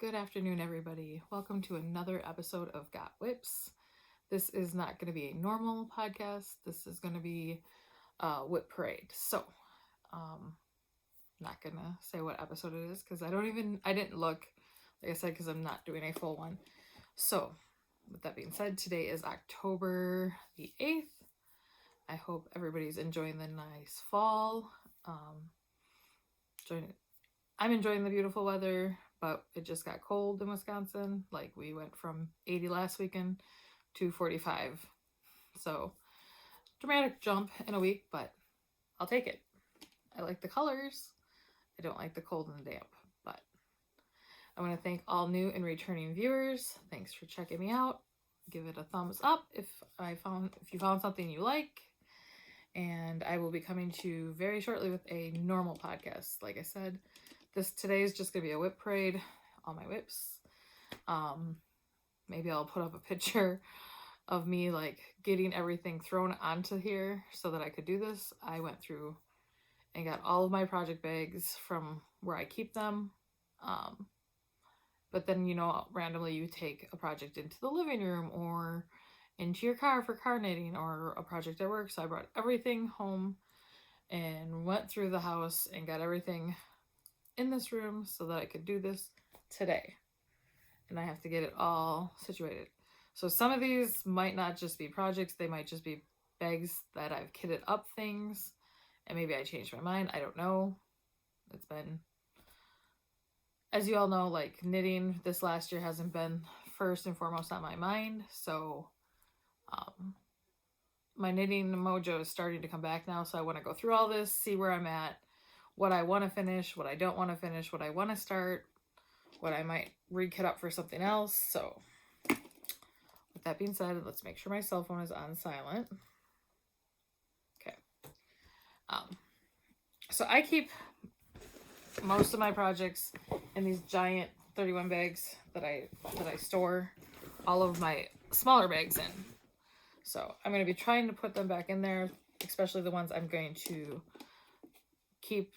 Good afternoon, everybody. Welcome to another episode of Got Whips. This is not going to be a normal podcast. This is going to be WIP Parade. So, not going to say what episode it is because I didn't look, like I said, because I'm not doing a full one. So, with that being said, today is October the 8th. I hope everybody's enjoying the nice fall. I'm enjoying the beautiful weather, but it just got cold in Wisconsin. Like, we went from 80 last weekend to 45. So, dramatic jump in a week, but I'll take it. I like the colors. I don't like the cold and the damp, but I want to thank all new and returning viewers. Thanks for checking me out. Give it a thumbs up if you found something you like. And I will be coming to you very shortly with a normal podcast. Like I said, today is just gonna be a WIP parade, all my whips. Maybe I'll put up a picture of me like getting everything thrown onto here so that I could do this. I went through and got all of my project bags from where I keep them. But then, randomly you take a project into the living room or into your car for car knitting or a project at work. So I brought everything home and went through the house and got everything in this room so that I could do this today. And I have to get it all situated. So some of these might not just be projects, they might just be bags that I've kitted up things, and maybe I changed my mind. I don't know. It's been, as you all know, like knitting this last year hasn't been first and foremost on my mind. So my knitting mojo is starting to come back now. So I want to go through all this, see where I'm at, what I want to finish, what I don't want to finish, what I want to start, what I might re-kit up for something else. So with that being said, let's make sure my cell phone is on silent. Okay. So I keep most of my projects in these giant 31 bags that I store all of my smaller bags in. So I'm going to be trying to put them back in there, especially the ones I'm going to keep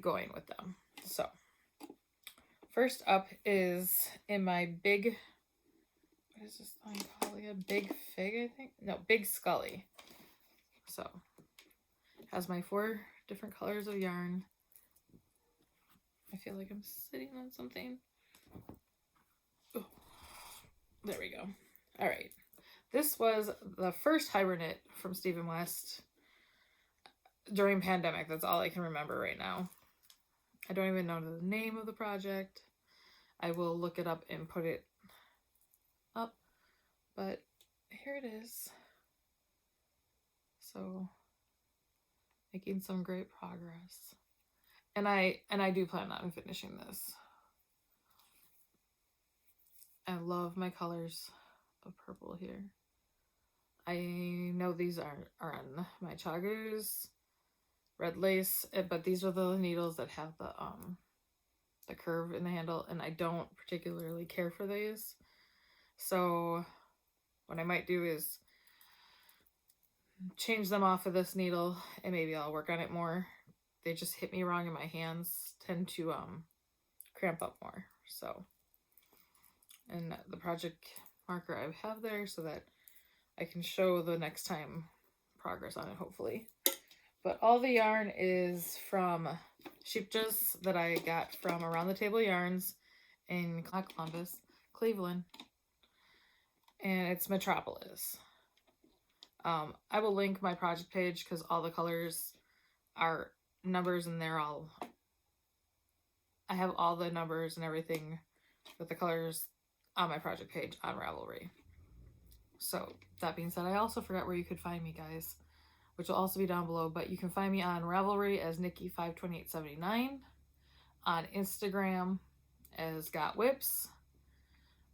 going with them. So first up is in my big, what is this thing called again? Big Fig, I think? No, Big Scully. So it has my 4 different colors of yarn. I feel like I'm sitting on something. Oh, there we go. All right. This was the first hybrid knit from Stephen West during pandemic. That's all I can remember right now. I don't even know the name of the project. I will look it up and put it up, but here it is. So making some great progress. And I do plan on finishing this. I love my colors of purple here. I know these are on my Chagus red lace, but these are the needles that have the curve in the handle, and I don't particularly care for these. So what I might do is change them off of this needle and maybe I'll work on it more. They just hit me wrong and my hands tend to cramp up more. So, and the project marker I have there so that I can show the next time progress on it, hopefully. But all the yarn is from sheepjas that I got from Around the Table Yarns in Columbus, Cleveland. And it's Metropolis. I will link my project page because all the colors are numbers and I have all the numbers and everything with the colors on my project page on Ravelry. So that being said, I also forgot where you could find me, guys, which will also be down below, but you can find me on Ravelry as Nicci52879, on Instagram as Got Whips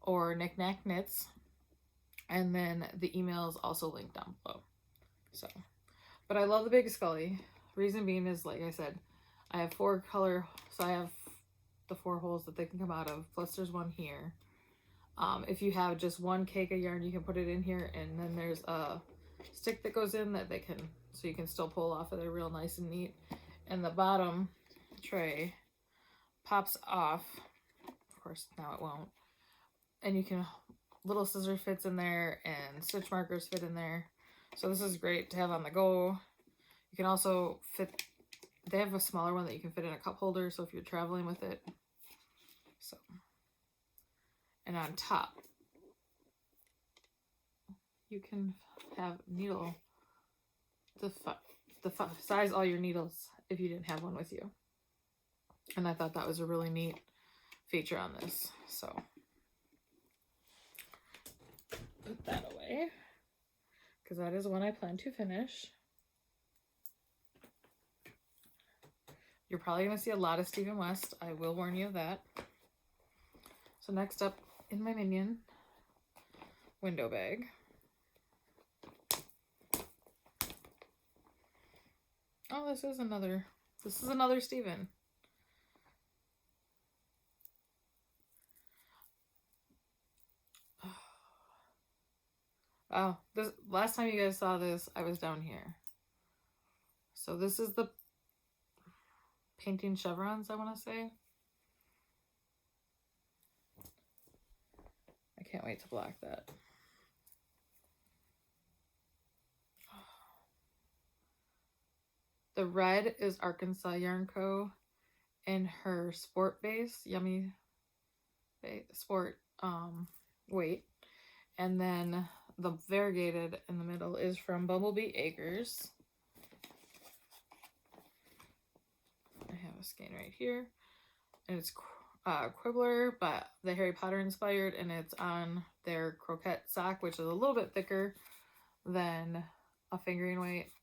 or Knick-Knack Knits, and then the email is also linked down below. So, but I love the Big Scully. Reason being is, like I said, I have 4 color, so I have the 4 holes that they can come out of, plus there's one here. If you have just one cake of yarn, you can put it in here, and then there's a stick that goes in that so you can still pull off of there real nice and neat. And the bottom tray pops off. Of course now it won't. And you can, little scissor fits in there and stitch markers fit in there. So this is great to have on the go. You can also fit, they have a smaller one that you can fit in a cup holder, so if you're traveling with it. So, and on top, you can have needle, size all your needles if you didn't have one with you. And I thought that was a really neat feature on this. So put that away, because that is one I plan to finish. You're probably going to see a lot of Stephen West. I will warn you of that. So next up in my Minion window bag. Oh, this is another Stephen. Wow, this last time you guys saw this, I was down here. So this is the painting chevrons, I want to say. I can't wait to block that. The red is Arkansas Yarn Co. and her sport base, yummy sport weight. And then the variegated in the middle is from Bumblebee Acres. I have a skein right here. And it's Quibbler, but the Harry Potter inspired, and it's on their croquette sock, which is a little bit thicker than a fingering weight.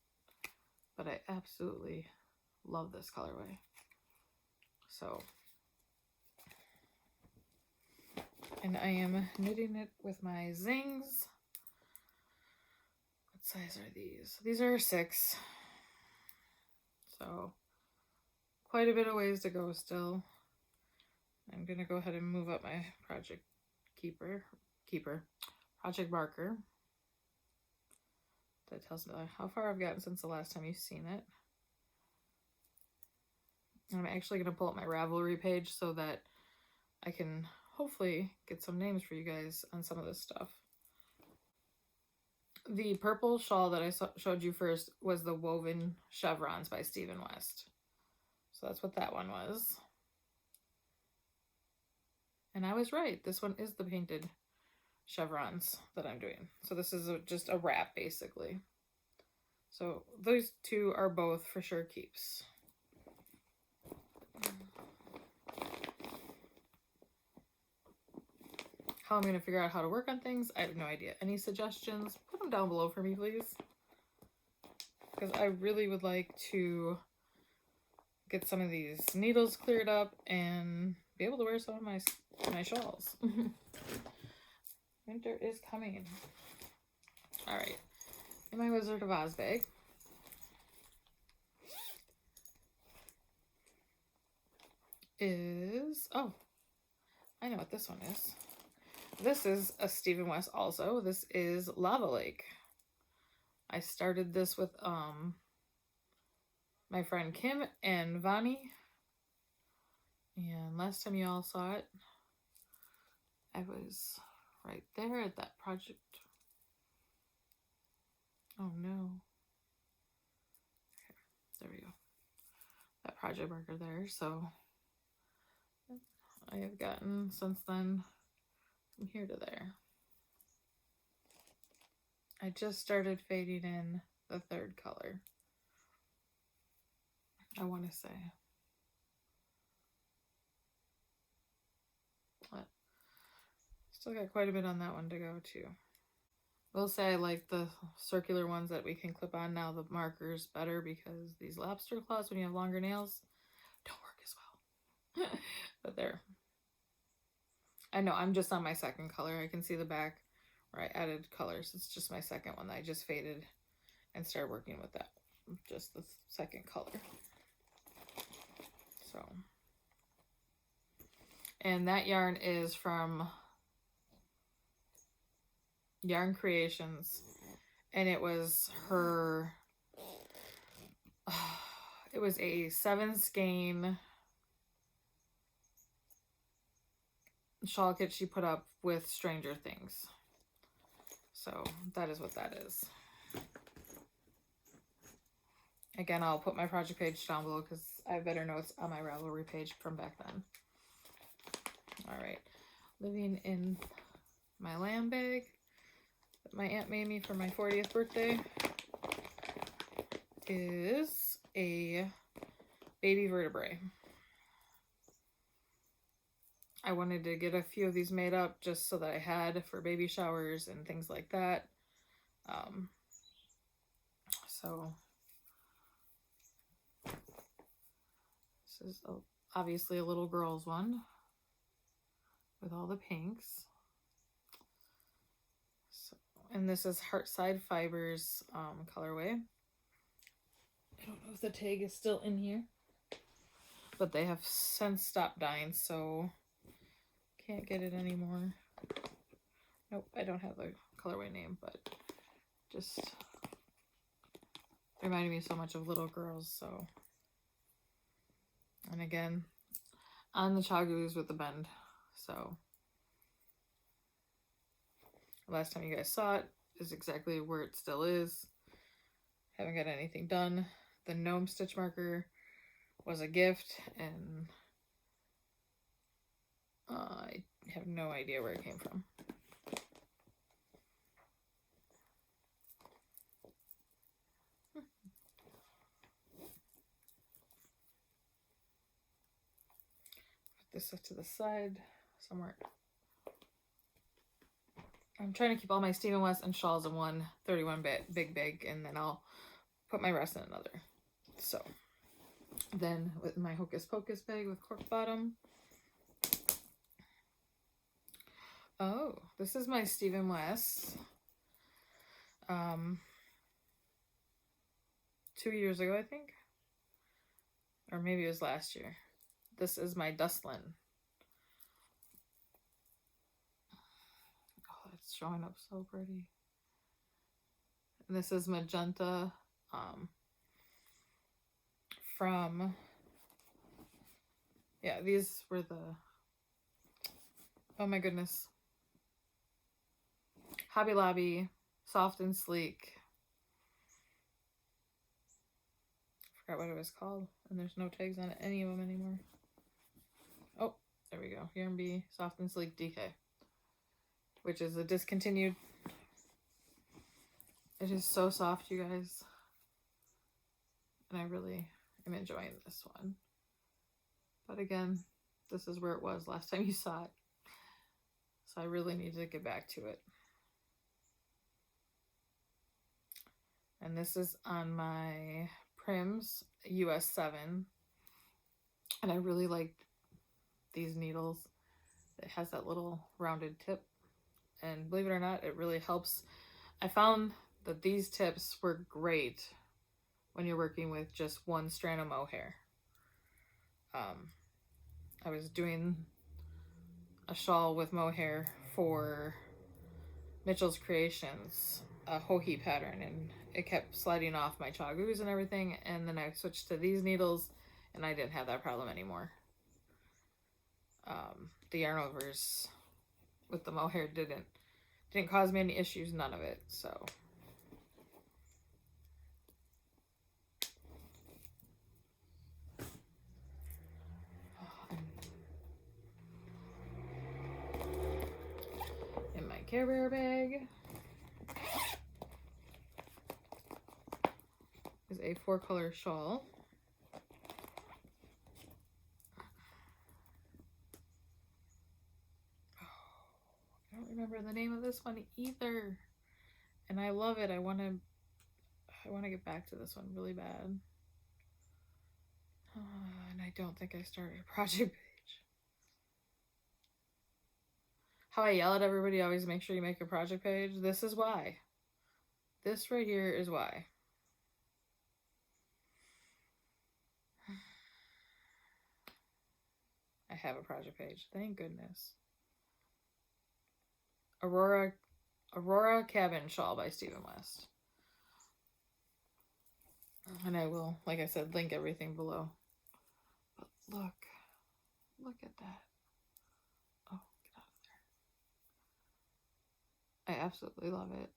But I absolutely love this colorway. So, and I am knitting it with my Zings. What size are these? These are 6. So, quite a bit of ways to go still. I'm going to go ahead and move up my project project marker. That tells me how far I've gotten since the last time you've seen it. I'm actually going to pull up my Ravelry page so that I can hopefully get some names for you guys on some of this stuff. The purple shawl that I showed you first was the Woven Chevrons by Stephen West. So that's what that one was. And I was right. This one is the painted chevrons that I'm doing. So this is just a wrap basically. So those two are both for sure keeps. How I'm going to figure out how to work on things, I have no idea. Any suggestions? Put them down below for me, please. Because I really would like to get some of these needles cleared up and be able to wear some of my shawls. Winter is coming. All right, in my Wizard of Oz bag is, oh, I know what this one is. This is a Stephen West also. This is Lava Lake. I started this with my friend Kim and Vani. And last time you all saw it, I was right there at that project. Oh no. Okay, there we go. That project marker there. So I have gotten since then from here to there. I just started fading in the 3rd color, I want to say. But still got quite a bit on that one to go too. Will say I like the circular ones that we can clip on now, the markers, better, because these lobster claws, when you have longer nails, don't work as well. But there. I know I'm just on my 2nd color. I can see the back where I added colors. It's just my 2nd one that I just faded and started working with that. Just the 2nd color. So, and that yarn is from Yarn Creations, and it was her, it was a 7 skein shawl kit she put up with Stranger Things. So that is what that is. Again, I'll put my project page down below because I have better notes on my Ravelry page from back then. All right, living in my lamb bag that my aunt made me for my 40th birthday is a baby vertebrae. I wanted to get a few of these made up just so that I had for baby showers and things like that. So this is obviously a little girl's one with all the pinks. So, and this is Heartside Fibers colorway. I don't know if the tag is still in here, but they have since stopped dying, so can't get it anymore. Nope, I don't have the colorway name, but just reminded me so much of little girls. So, and again, on the chagoos with the bend. So last time you guys saw it is exactly where it still is. Haven't got anything done. The gnome stitch marker was a gift, and I have no idea where it came from. Put this up to the side somewhere. I'm trying to keep all my Stephen West and shawls in one 31 big bag, and then I'll put my rest in another. So then with my Hocus Pocus bag with cork bottom. Oh, this is my Stephen West. 2 years ago, I think. Or maybe it was last year. This is my Dustland. Oh, it's showing up so pretty. And this is magenta from, yeah, these were the, oh my goodness, Hobby Lobby, Soft and Sleek. I forgot what it was called, and there's no tags on any of them anymore. Oh, there we go. Yarn Bee Soft and Sleek DK, which is a discontinued. It is so soft, you guys, and I really am enjoying this one. But again, this is where it was last time you saw it, so I really need to get back to it. And this is on my Prims US 7, and I really like these needles. It has that little rounded tip, and believe it or not, it really helps. I found that these tips were great when you're working with just one strand of mohair. I was doing a shawl with mohair for Mitchell's Creations, a Hohi pattern, and it kept sliding off my chagoos and everything, and then I switched to these needles and I didn't have that problem anymore. The yarn overs with the mohair didn't cause me any issues, none of it. So in my Care Bear bag is a 4-color shawl. I don't remember the name of this one either, and I love it. I want to get back to this one really bad. And I don't think I started a project page. How I yell at everybody, always make sure you make a project page. This is why. This right here is why. I have a project page, thank goodness. Aurora Cabin shawl by Stephen West. And I will, like I said, link everything below. But look at that. Oh, get out I absolutely love it.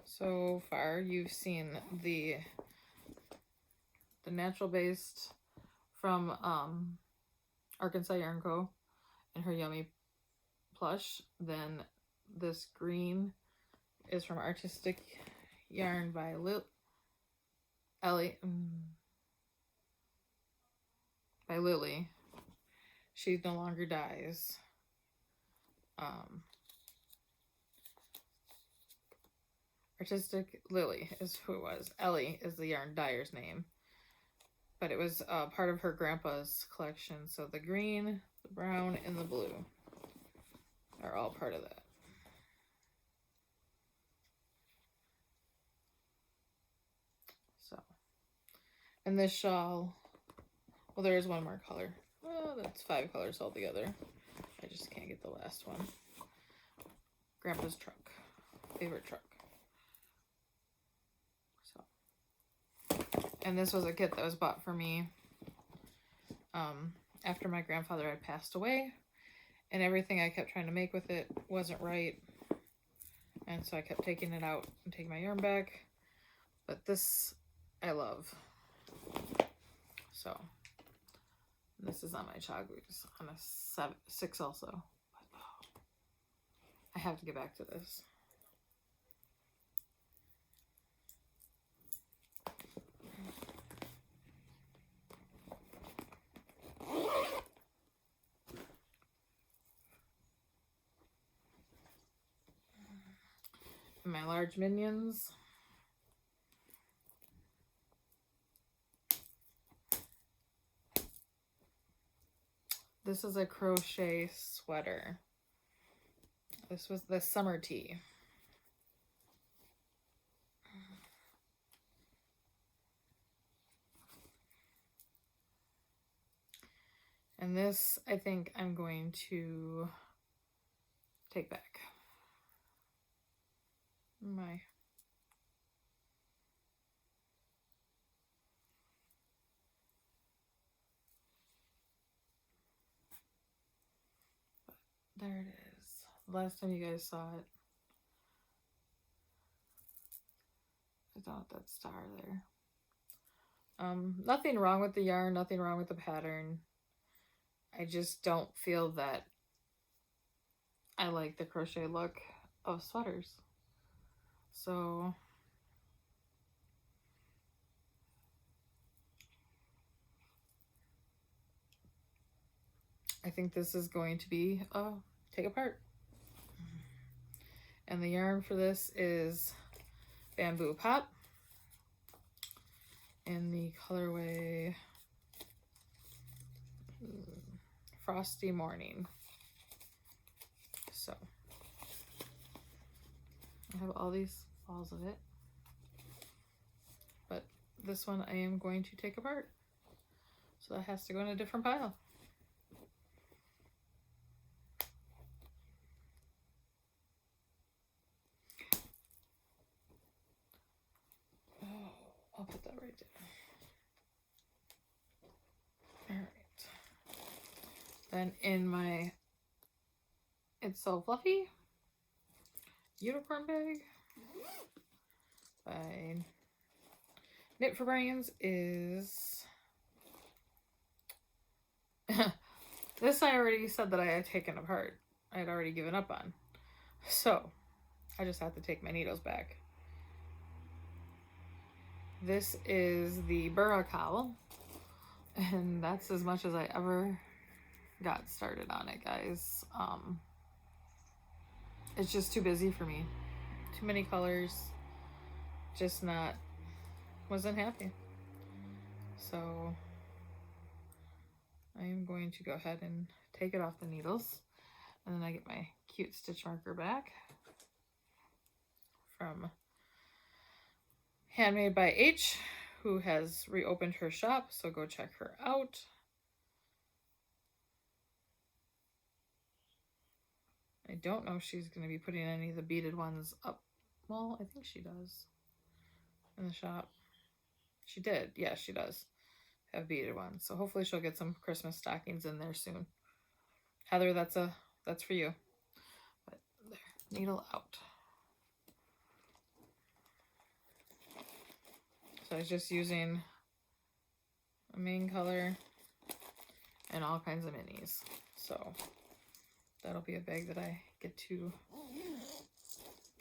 So far, you've seen the natural based from Arkansas Yarn Co. and her Yummy Plush. Then this green is from Artistic Yarn by Lily. She No Longer Dies. Artistic Lily is who it was. Ellie is the yarn dyer's name. But it was part of her grandpa's collection. So the green, the brown, and the blue are all part of that. So, and this shawl, well, there is one more color. Well, that's 5 colors altogether. I just can't get the last one. Grandpa's truck. Favorite truck. So, and this was a kit that was bought for me after my grandfather had passed away, and everything I kept trying to make with it wasn't right, and so I kept taking it out and taking my yarn back. But this I love. So this is on my Chagus on a 6 also. But, oh, I have to get back to this. And my large minions. This is a crochet sweater. This was the summer tee. And this, I think I'm going to take back. My there it is. Last time you guys saw it. I don't want that star there. Nothing wrong with the yarn, nothing wrong with the pattern. I just don't feel that I like the crochet look of sweaters. So I think this is going to be take apart. And the yarn for this is Bamboo Pop in the colorway Frosty Morning. So I have all these balls of it, but this one I am going to take apart, so that has to go in a different pile. Oh, I'll put that right there. All right. Then in my It's So Fluffy unicorn bag by Knit for Brains is this I already said that I had taken apart. I had already given up on. So I just have to take my needles back. This is the Burra Cowl, and that's as much as I ever got started on it, guys. It's just too busy for me. Too many colors. Just wasn't happy. So I am going to go ahead and take it off the needles. And then I get my cute stitch marker back from Handmade by H, who has reopened her shop. So go check her out. I don't know if she's going to be putting any of the beaded ones up. Well, I think she does in the shop. She did. Yeah, she does have beaded ones. So hopefully she'll get some Christmas stockings in there soon. Heather, that's for you. But there, needle out. So I was just using a main color and all kinds of minis. So that'll be a bag that I get to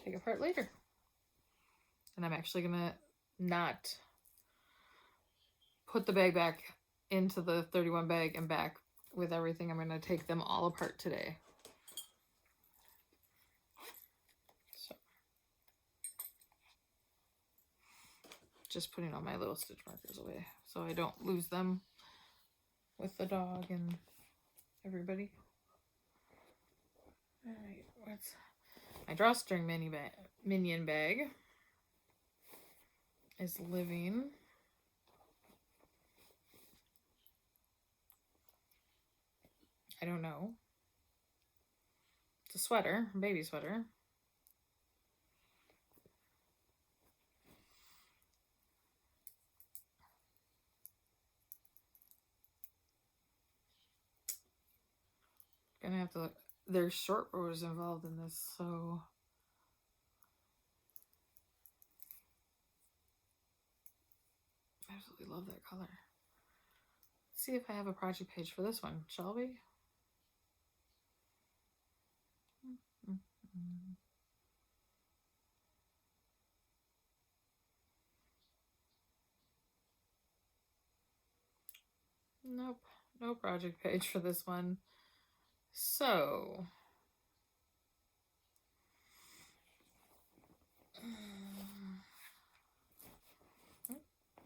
take apart later. And I'm actually gonna not put the bag back into the 31 bag and back with everything. I'm gonna take them all apart today. So just putting all my little stitch markers away so I don't lose them with the dog and everybody. All right, what's my drawstring minion bag is living. I don't know. It's a sweater, a baby sweater. Gonna have to look. There's short rows involved in this, so I absolutely love that color. Let's see if I have a project page for this one, shall we? Nope, no project page for this one. So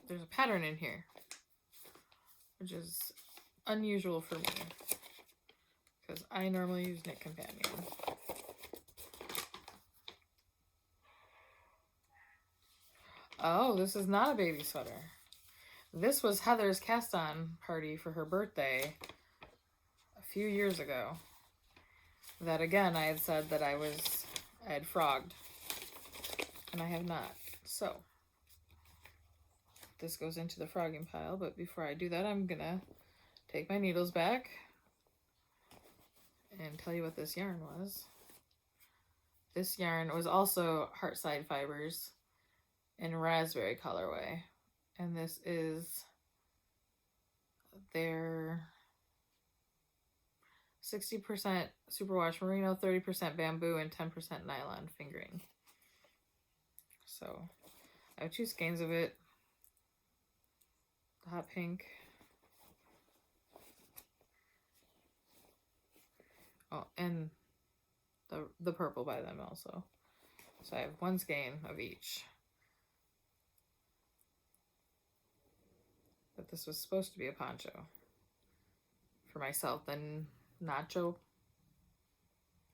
there's a pattern in here, which is unusual for me because I normally use Knit Companion. Oh, this is not a baby sweater. This was Heather's cast-on party for her birthday a few years ago. That again, I had said that I had frogged, and I have not. So this goes into the frogging pile, but before I do that, I'm gonna take my needles back and tell you what this yarn was. This yarn was also Heartside Fibers in raspberry colorway, and this is their 60% superwash merino, 30% bamboo, and 10% nylon fingering. So I have 2 skeins of it. The hot pink. Oh, and the purple by them also. So I have 1 skein of each. But this was supposed to be a poncho for myself. Then Noncho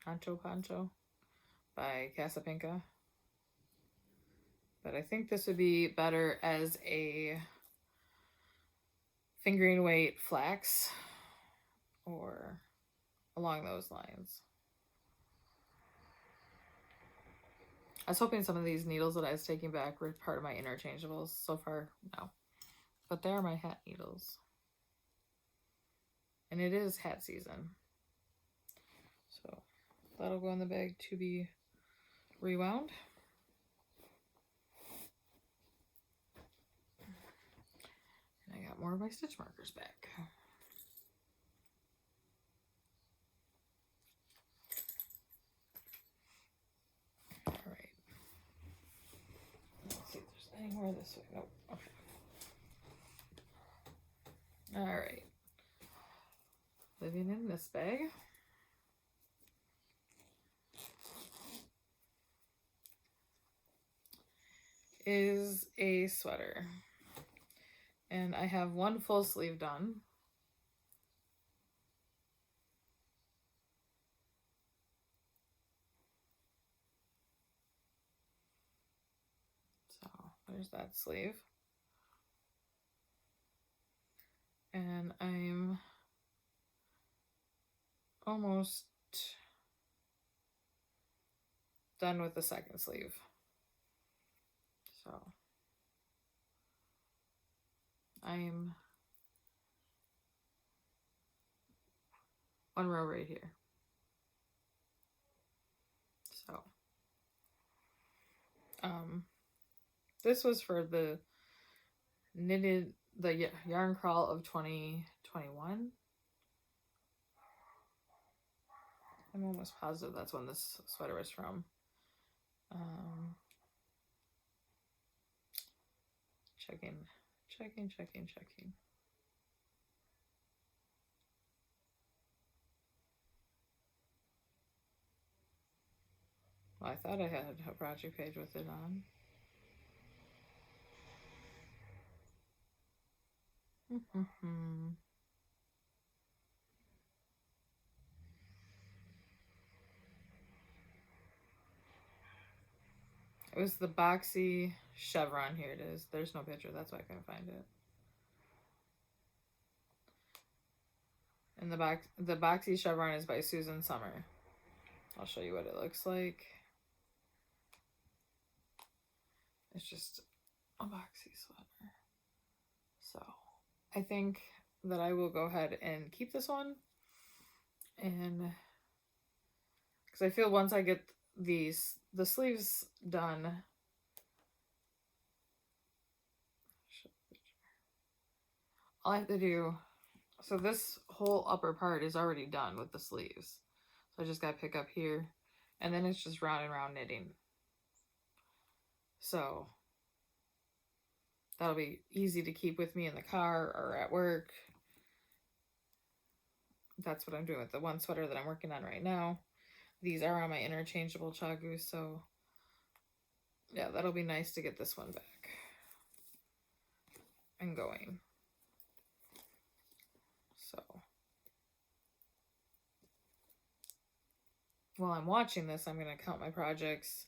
Poncho by Casapinka. But I think this would be better as a fingering weight flax or along those lines. I was hoping some of these needles that I was taking back were part of my interchangeables. So far, no. But they are my hat needles. And it is hat season. So that'll go in the bag to be rewound. And I got more of my stitch markers back. All right. Let's see if there's any more this way. Nope. Okay. All right. Living in this bag. Is a sweater. And I have 1 full sleeve done. So there's that sleeve. And I'm almost done with the second sleeve. So I'm one row right here. So, this was for the yarn crawl of 2021. I'm almost positive that's when this sweater was from. Checking. Well, I thought I had a project page with it on. It was the Boxy Chevron. Here it is. There's no picture. That's why I couldn't find it. And the Boxy Chevron is by Susan Summer. I'll show you what it looks like. It's just a boxy sweater. So I think that I will go ahead and keep this one. And because I feel once I get the sleeves done, all I have to do, so this whole upper part is already done with the sleeves. So I just got to pick up here, and then it's just round and round knitting. So that'll be easy to keep with me in the car or at work. That's what I'm doing with the one sweater that I'm working on right now. These are on my interchangeable chagu, so yeah, that'll be nice to get this one back and going. So while I'm watching this, I'm going to count my projects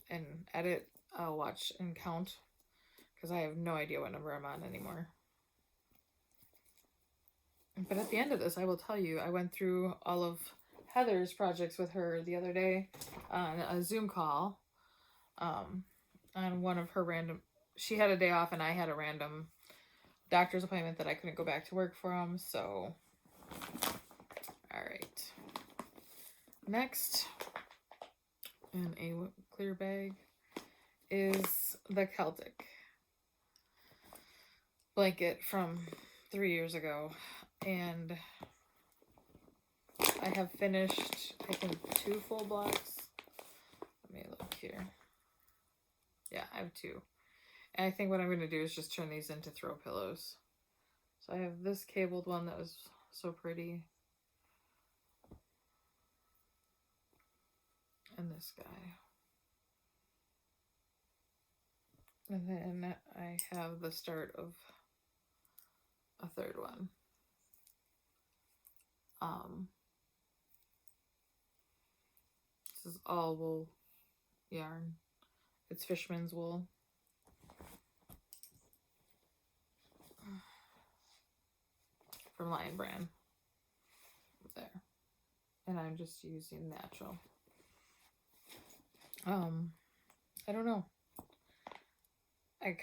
and edit. I'll watch and count because I have no idea what number I'm on anymore. But at the end of this, I will tell you, I went through all of Heather's projects with her the other day on a Zoom call on one of her random, she had a day off and I had a random doctor's appointment that I couldn't go back to work from, so all right. Next, in a clear bag, is the Celtic Blanket from 3 years ago, and I have finished, I think, 2 full blocks. Let me look here. Yeah, I have 2. And I think what I'm going to do is just turn these into throw pillows. So I have this cabled one that was so pretty. And this guy. And then I have the start of a third one. This is all wool yarn. It's Fishman's wool. From Lion Brand. There. And I'm just using natural. I don't know. I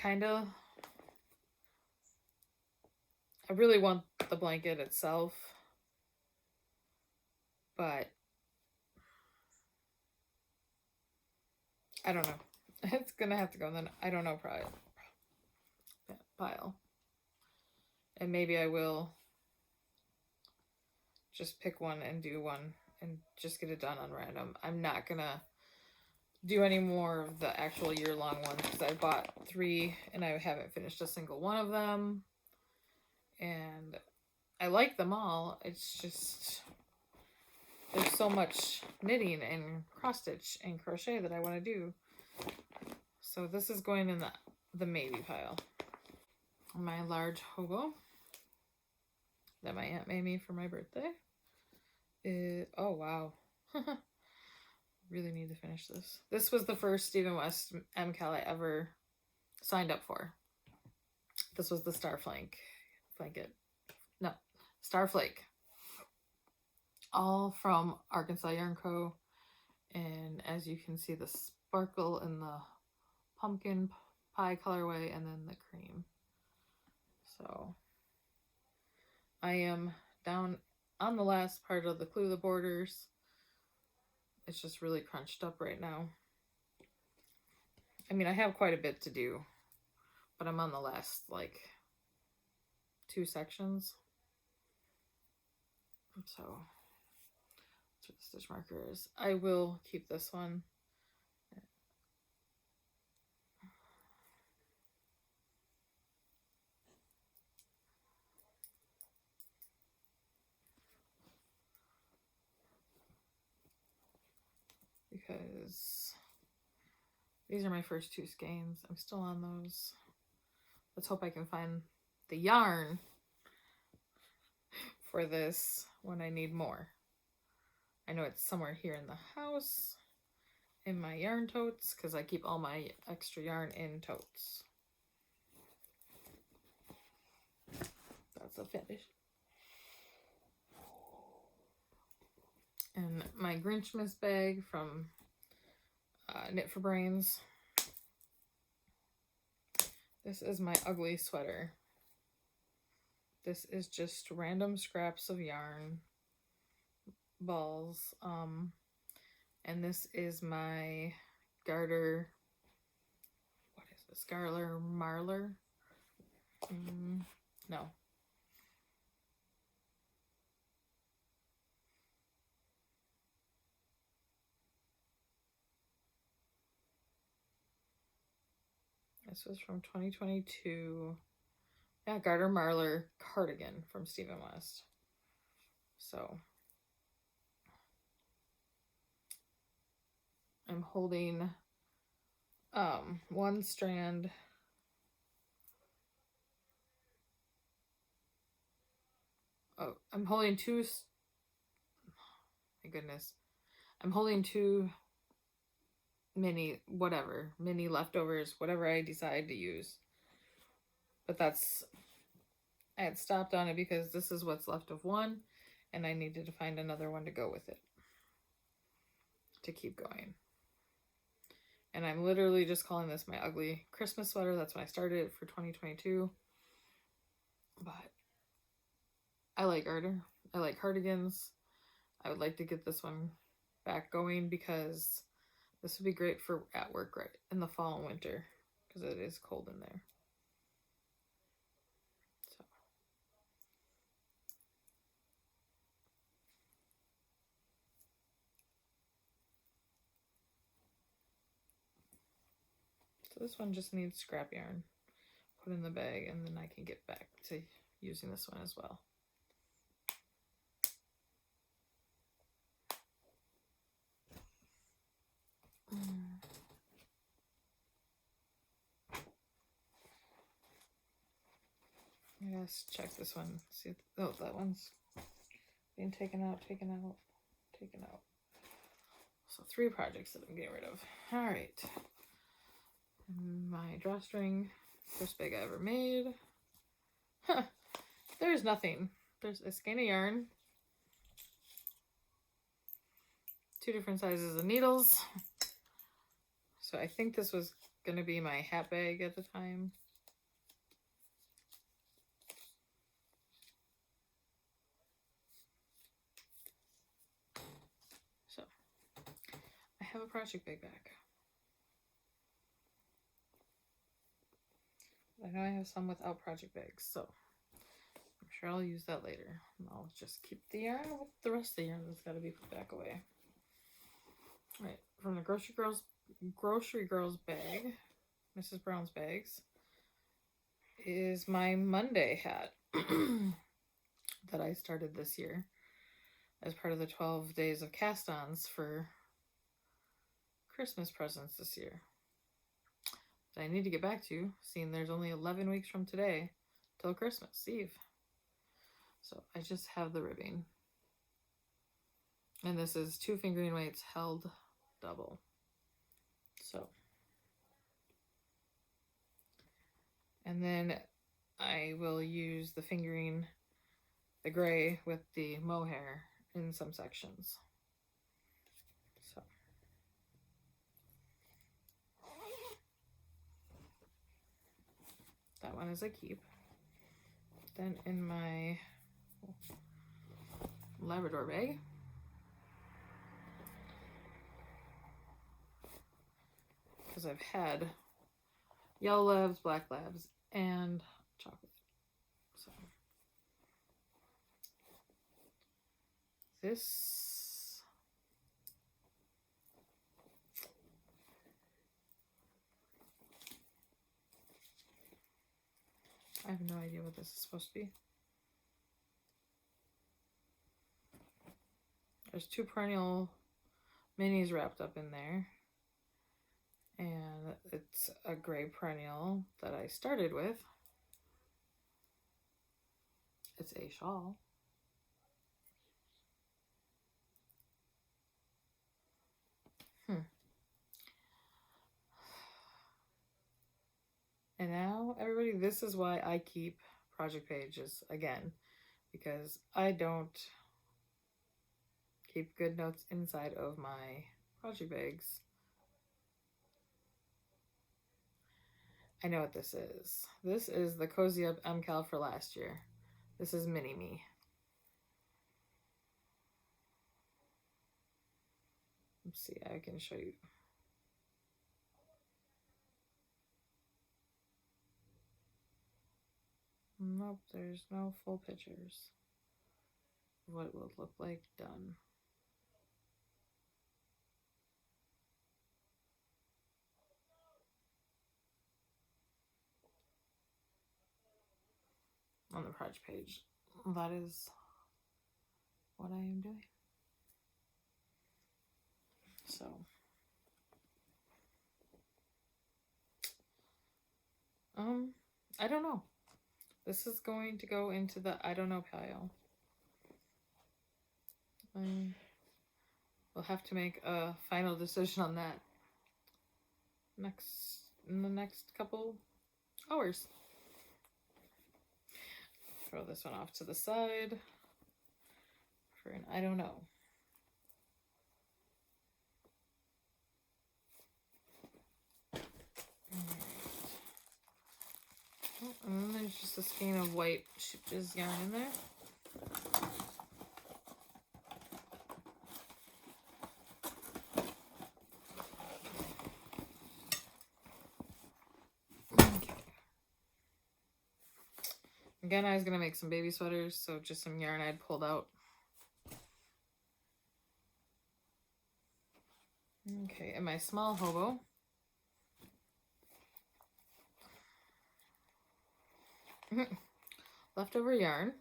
really want the blanket itself, but I don't know. It's gonna have to go in the I don't know pile. And maybe I will just pick one and do one and just get it done on random. I'm not gonna do any more of the actual year-long ones because I bought 3 and I haven't finished a single one of them. And I like them all. It's just there's so much knitting and cross stitch and crochet that I want to do. So this is going in the maybe pile. My large hobo that my aunt made me for my birthday is, oh wow. Really need to finish this. This was the first Stephen West MCAL I ever signed up for. This was the Starflake blanket. No, Starflake. All from Arkansas Yarn Co. And as you can see, the sparkle in the pumpkin pie colorway and then the cream. So I am down on the last part of the glue the borders. It's just really crunched up right now. I mean, I have quite a bit to do, but I'm on the last, like, 2 sections. So, that's what the stitch marker is. I will keep this one. Because these are my first 2 skeins. I'm still on those. Let's hope I can find the yarn for this when I need more. I know it's somewhere here in the house in my yarn totes because I keep all my extra yarn in totes. That's the finish. And my Grinchmas bag from Knit for Brains. This is my ugly sweater. This is just random scraps of yarn, balls. And this is my Garter. What is this? Garter Marler? No. This was from 2022. Yeah, Garter Marler Cardigan from Stephen West. So I'm holding one strand I'm holding 2 my goodness. I'm holding 2 mini leftovers, whatever I decide to use. But I had stopped on it because this is what's left of one, and I needed to find another one to go with it to keep going. And I'm literally just calling this my ugly Christmas sweater. That's when I started it for 2022. But I like Garter. I like cardigans. I would like to get this one back going because this would be great for at work right in the fall and winter because it is cold in there. So this one just needs scrap yarn. Put in the bag and then I can get back to using this one as well. Yes, check this one. See if, oh, that one's being taken out. So 3 projects that I'm getting rid of. All right. My drawstring, first bag I ever made. Huh. There's nothing. There's a skein of yarn, 2 different sizes of needles. So I think this was going to be my hat bag at the time. So I have a project bag back. I know I have some without project bags, so I'm sure I'll use that later. And I'll just keep the yarn with the rest of the yarn that's got to be put back away. All right, from the Grocery Girls bag, Mrs. Brown's bags, is my Monday hat that I started this year as part of the 12 days of cast-ons for Christmas presents this year. That I need to get back to, seeing there's only 11 weeks from today till Christmas Eve. So I just have the ribbing. And this is 2 fingering weights held double. So. And then I will use the fingering, the gray with the mohair in some sections. So. That one is a keep. Then in my Labrador bag. Because I've had yellow labs, black labs, and chocolate. So this I have no idea what this is supposed to be. There's 2 perennial minis wrapped up in there. And it's a gray perennial that I started with. It's a shawl. And now, everybody, this is why I keep project pages again, because I don't keep good notes inside of my project bags. I know what this is. This is the Cozy Up MCal for last year. This is Mini Me. Let's see, I can show you. Nope, there's no full pictures of what it would look like done. On the project page. That is what I am doing. So I don't know. This is going to go into the I don't know pile. We'll have to make a final decision on that in the next couple hours. Throw this one off to the side for an I don't know. And then there's just a skein of white stitches yarn in there. Okay. Again, I was gonna make some baby sweaters, so just some yarn I'd pulled out. Okay, and my small hobo. Leftover yarn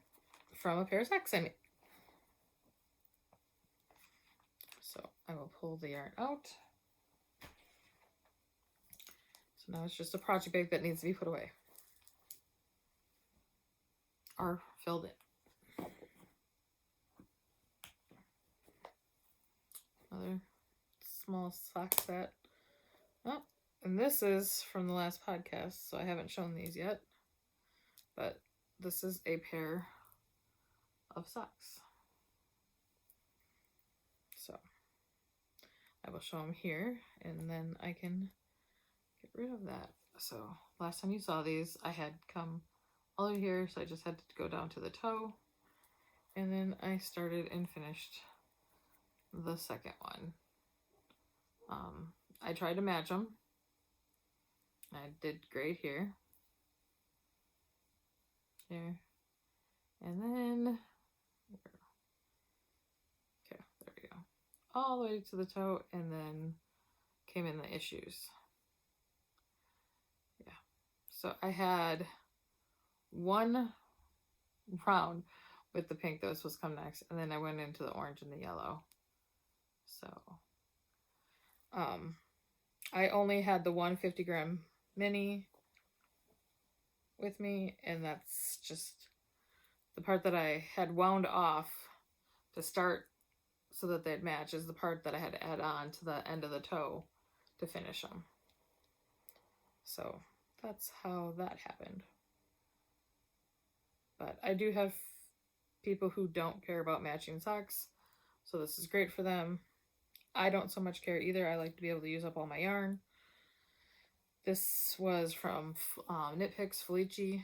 from a pair of socks I made. So I will pull the yarn out. So now it's just a project bag that needs to be put away. Or filled in. Another small sock set. Oh, and this is from the last podcast, so I haven't shown these yet. But this is a pair of socks. So I will show them here, and then I can get rid of that. So last time you saw these, I had come all over here, so I just had to go down to the toe. And then I started and finished the second one. I tried to match them. I did great here. There. And then, okay, there we go. All the way to the toe, and then came in the issues. Yeah. So I had one round with the pink that was supposed to come next, and then I went into the orange and the yellow. So, I only had the 150 gram mini with me, and that's just the part that I had wound off to start so that they'd match is the part that I had to add on to the end of the toe to finish them. So that's how that happened. But I do have people who don't care about matching socks, so this is great for them. I don't so much care either. I like to be able to use up all my yarn. This was from Knit Picks Felici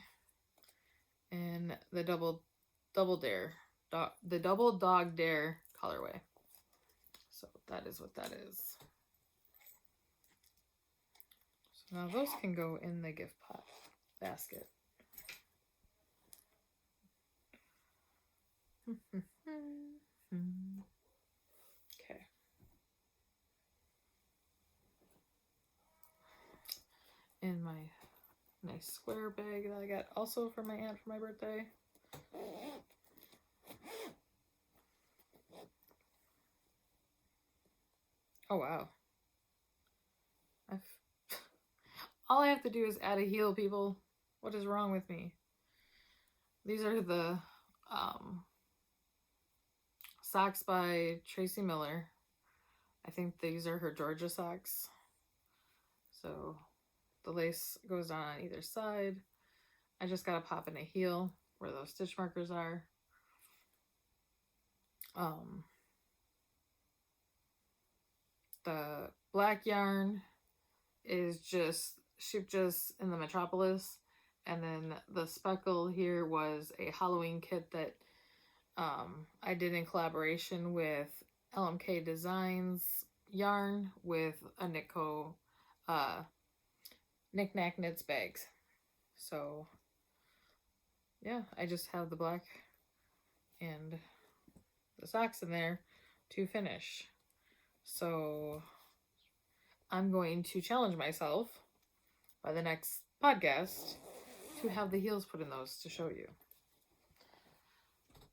and the Double Dare the Double Dog Dare colorway. So that is what that is. So now those can go in the gift pot basket. Okay. In my nice square bag that I got also from my aunt for my birthday. Oh wow. All I have to do is add a heel, people. What is wrong with me? These are the socks by Tracy Miller. I think these are her Georgia socks. So the lace goes down on either side. I just gotta pop in a heel where those stitch markers are. The black yarn is just shipped just in the Metropolis, and then the speckle here was a Halloween kit that I did in collaboration with LMK Designs yarn with a Nicole Knick Knack Knits bags. So yeah, I just have the black and the socks in there to finish. So I'm going to challenge myself by the next podcast to have the heels put in those to show you.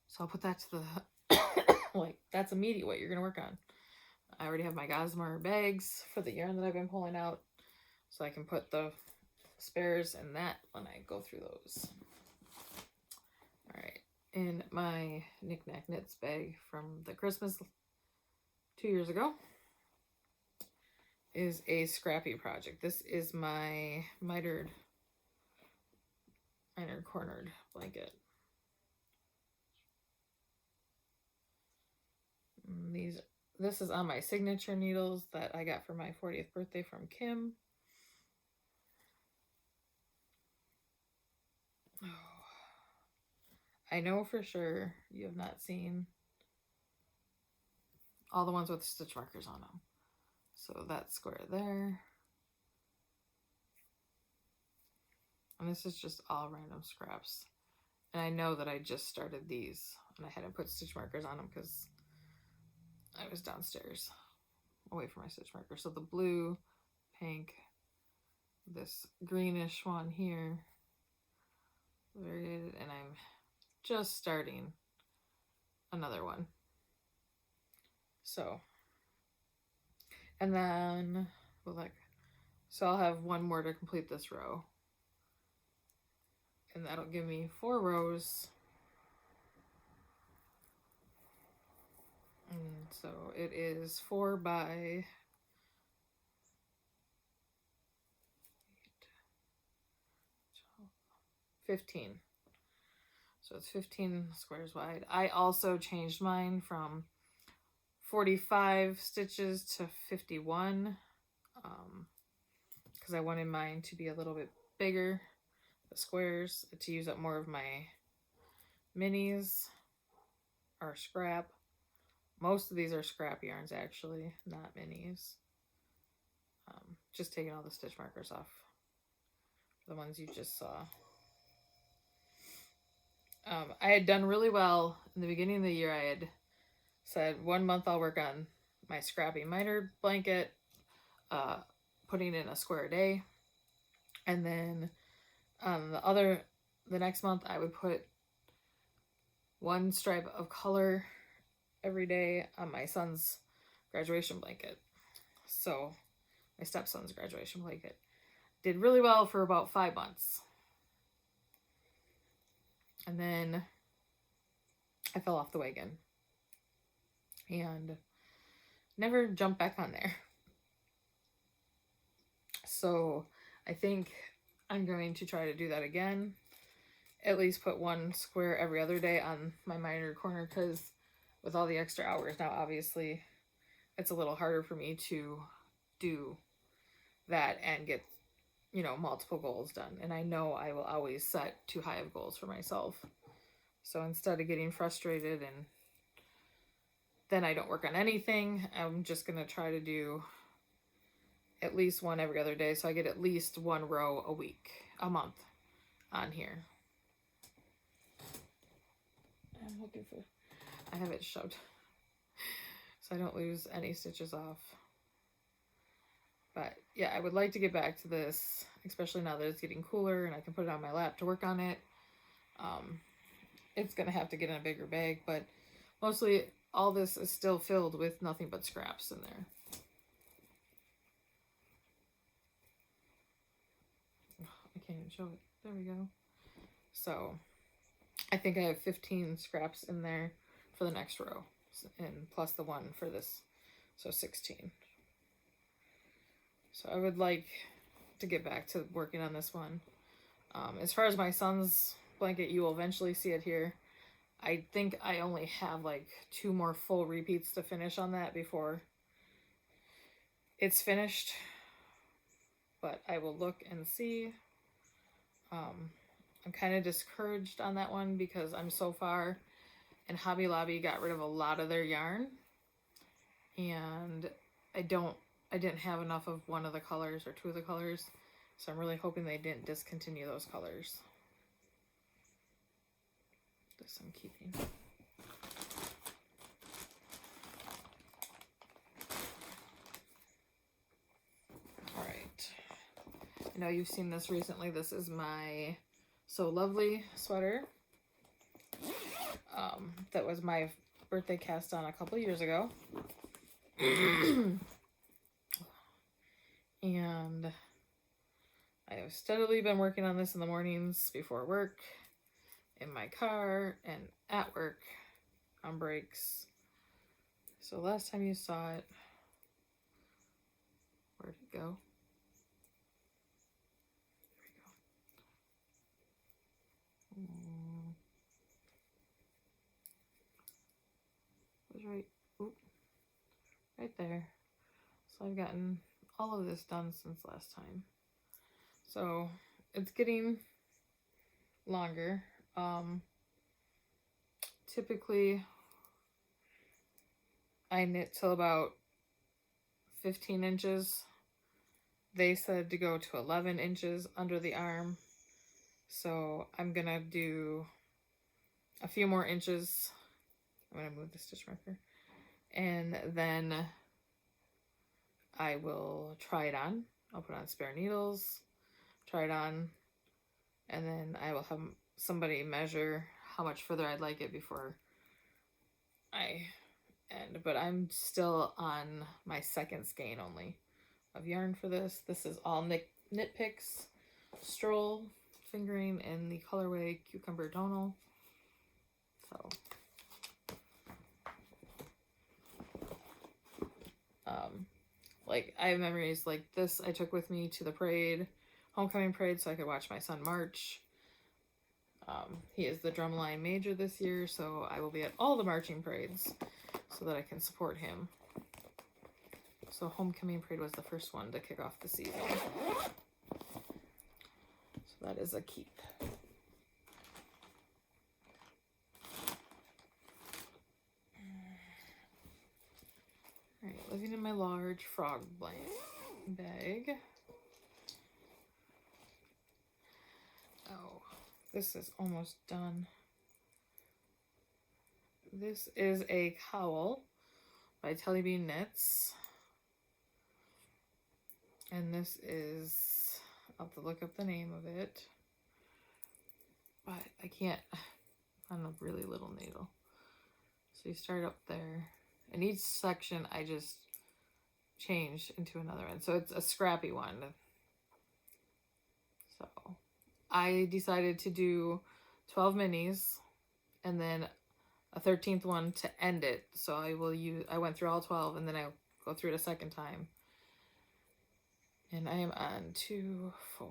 So I'll put that to the, like, that's immediate what you're going to work on. I already have my Gossamer bags for the yarn that I've been pulling out, so I can put the spares in that when I go through those. All right, in my Knick Knack Knits bag from the Christmas 2 years ago is a scrappy project. This is my mitered cornered blanket. This is on my signature needles that I got for my 40th birthday from Kim. Oh, I know for sure you have not seen all the ones with stitch markers on them. So that square there. And this is just all random scraps. And I know that I just started these and I hadn't put stitch markers on them because I was downstairs away from my stitch marker. So the blue, pink, this greenish one here, variated, and I'm just starting another one. So, and then so I'll have one more to complete this row, and that'll give me 4 rows. And so it is 4 by 15. So it's 15 squares wide. I also changed mine from 45 stitches to 51 because I wanted mine to be a little bit bigger, the squares, to use up more of my minis or scrap. Most of these are scrap yarns actually, not minis. Just taking all the stitch markers off, the ones you just saw. I had done really well in the beginning of the year. I had said 1 month I'll work on my scrappy mitered blanket, putting in a square a day, and then the next month I would put 1 stripe of color every day on my son's graduation blanket. So my stepson's graduation blanket did really well for about 5 months. And then I fell off the wagon and never jumped back on there. So I think I'm going to try to do that again. At least put 1 square every other day on my mitered corner, because with all the extra hours now, obviously it's a little harder for me to do that and get, multiple goals done. And I know I will always set too high of goals for myself. So instead of getting frustrated and then I don't work on anything, I'm just going to try to do at least one every other day. So I get at least one row a month on here. I'm looking for, I have it shoved so I don't lose any stitches off. But yeah, I would like to get back to this, especially now that it's getting cooler and I can put it on my lap to work on it. It's going to have to get in a bigger bag, but mostly all this is still filled with nothing but scraps in there. I can't even show it. There we go. So I think I have 15 scraps in there for the next row, and plus the one for this, so 16. So I would like to get back to working on this one. As far as my son's blanket, you will eventually see it here. I think I only have like 2 more full repeats to finish on that before it's finished, but I will look and see. I'm kind of discouraged on that one because I'm so far, and Hobby Lobby got rid of a lot of their yarn, and I didn't have enough of one of the colors or 2 of the colors, so I'm really hoping they didn't discontinue those colors. This I'm keeping. All right. I know you've seen this recently. This is my So Lovely sweater. That was my birthday cast on a couple years ago. And I have steadily been working on this in the mornings before work, in my car, and at work on breaks. So last time you saw it, where'd it go? There we go. It was right there. So I've gotten all of this done since last time. So it's getting longer. Typically I knit till about 15 inches. They said to go to 11 inches under the arm. So I'm gonna do a few more inches. I'm gonna move the stitch marker. And then I will try it on. I'll put on spare needles, try it on, and then I will have somebody measure how much further I'd like it before I end. But I'm still on my second skein only of yarn for this. This is all Knit Picks Stroll fingering in the colorway Cucumber Tonal. So like I have memories like this I took with me to the parade, homecoming parade, so I could watch my son march. He is the drumline major this year, so I will be at all the marching parades so that I can support him. So homecoming parade was the first one to kick off the season. So that is a keep. Alright, living in my large frog bag. Oh, this is almost done. This is a cowl by Telly Bean Knits. And this is, I'll have to look up the name of it. But I can't, on a really little needle. So you start up there. And each section I just changed into another one. So it's a scrappy one. So I decided to do 12 minis and then a 13th one to end it. So I went through all 12 and then I'll go through it a second time. And I am on 2, 4,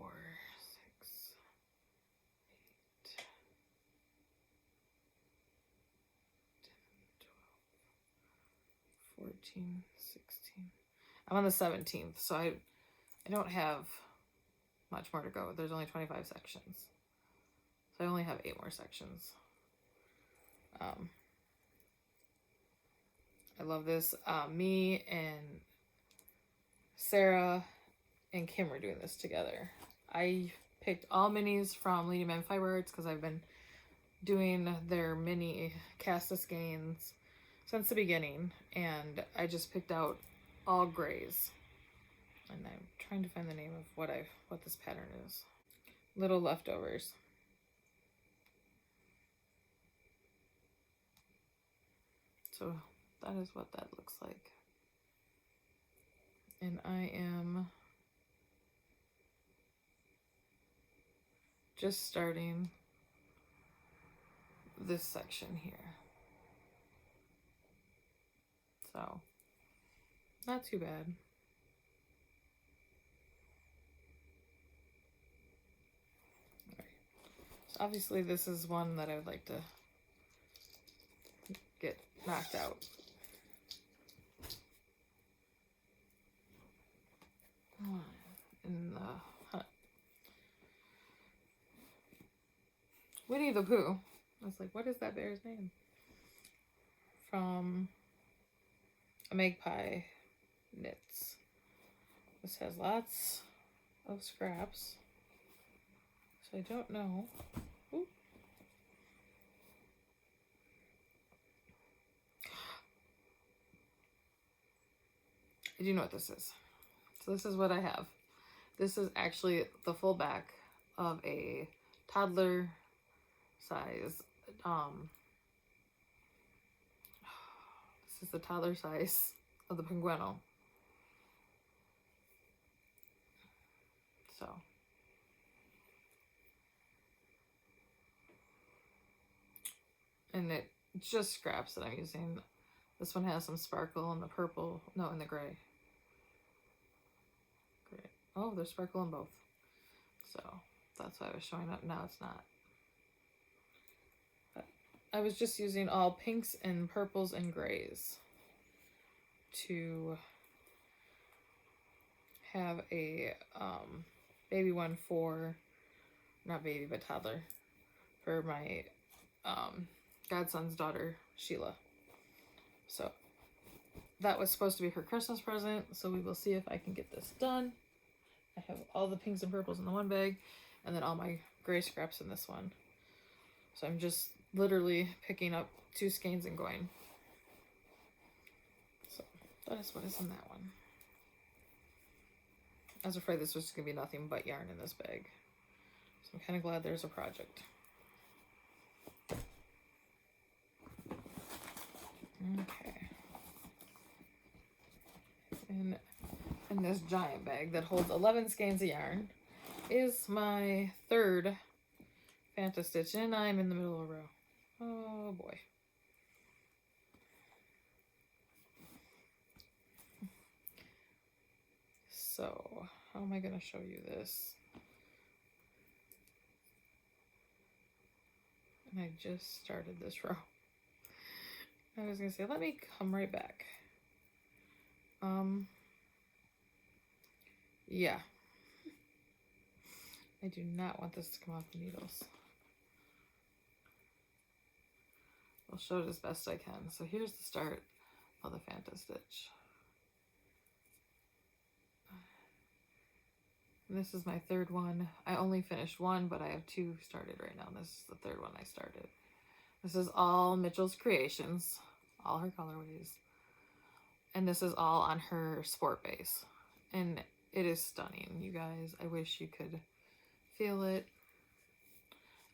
6, 8, 10, 12, 14, 16. I'm on the 17th, so I don't have much more to go. There's only 25 sections. So I only have 8 more sections. I love this. Me and Sarah and Kim were doing this together. I picked all minis from Lady Man Fiber Arts because I've been doing their mini cast skeins since the beginning, and I just picked out all grays. And I'm trying to find the name of what this pattern is. Little Leftovers. So that is what that looks like. And I am just starting this section here. So, not too bad. Right. So obviously this is one that I would like to get knocked out. In the Winnie the Pooh. I was like, what is that bear's name? From a Magpie Knits. This has lots of scraps. So I don't know. Ooh. I do know what this is. So this is what I have. This is actually the full back of a toddler size. This is the toddler size of the Pengweeno. So. And it just scraps that I'm using. This one has some sparkle in the purple, no, in the gray. Great. Oh, there's sparkle in both. So that's why I was showing up. Now it's not. But I was just using all pinks and purples and grays to have a baby one for, not baby, but toddler, for my godson's daughter, Sheila. So that was supposed to be her Christmas present, so we will see if I can get this done. I have all the pinks and purples in the one bag, and then all my gray scraps in this one. So I'm just literally picking up 2 skeins and going. So that is what is in that one. I was afraid this was going to be nothing but yarn in this bag. So I'm kind of glad there's a project. Okay. And in this giant bag that holds 11 skeins of yarn is my 3rd Fantastitch, and I'm in the middle of a row. Oh boy. So, how am I going to show you this? And I just started this row. I was going to say, let me come right back. Yeah. I do not want this to come off the needles. I'll show it as best I can. So here's the start of the Fantastitch. And this is my 3rd one. I only finished 1, but I have 2 started right now. And this is the 3rd one I started. This is all Mitchell's creations, all her colorways. And this is all on her sport base. And it is stunning, you guys. I wish you could feel it,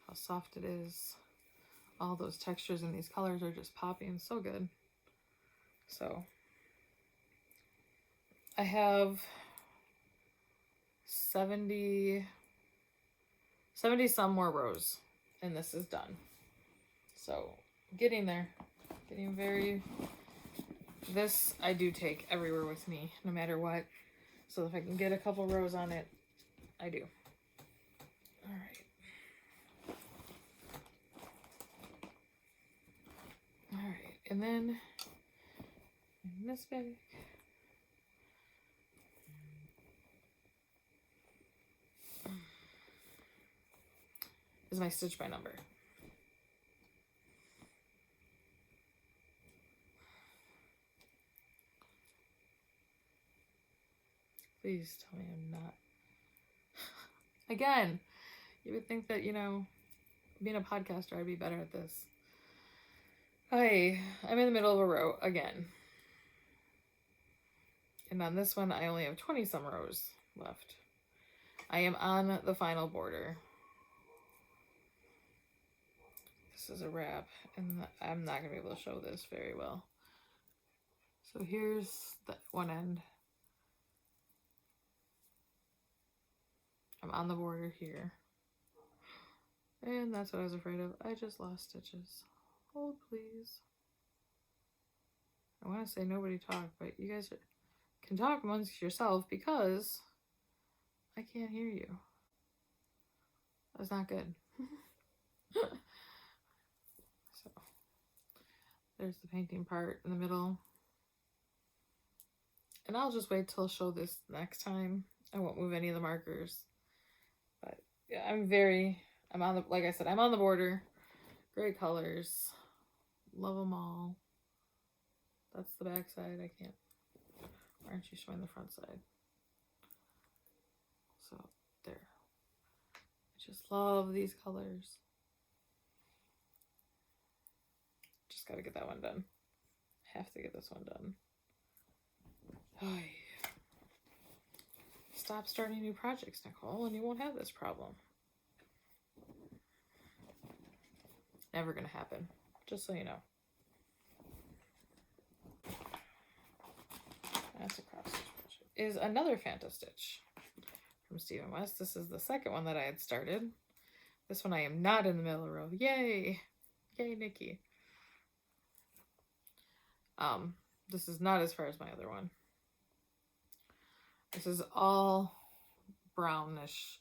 how soft it is. All those textures and these colors are just popping so good. So I have 70 some more rows, and this is done. So getting there, getting very, this I do take everywhere with me, no matter what. So if I can get a couple rows on it, I do. All right. All right, and then in this bag, is my stitch by number. Please tell me I'm not. Again, you would think that, you know, being a podcaster, I'd be better at this. I'm in the middle of a row again. And on this one, I only have 20 some rows left. I am on the final border. This is a wrap, and I'm not going to be able to show this very well. So here's the one end. I'm on the border here. And that's what I was afraid of. I just lost stitches. Hold, please. I want to say nobody talk, but you guys can talk amongst yourself because I can't hear you. That's not good. So there's the painting part in the middle. And I'll just wait till I'll show this next time. I won't move any of the markers. But yeah, I'm on the, like I said, I'm on the border. Great colors. Love them all. That's the back side. I can't. Why aren't you showing the front side? So there. I just love these colors. Just got to get that one done. Have to get this one done. Stop starting new projects, Nicole, and you won't have this problem. Never gonna happen, just so you know. That's a cross stitch project. Is another Fantastitch from Stephen West. This is the second one that I had started. This one I am not in the middle of the row. Yay! Yay, Nicci. This is not as far as my other one. This is all brownish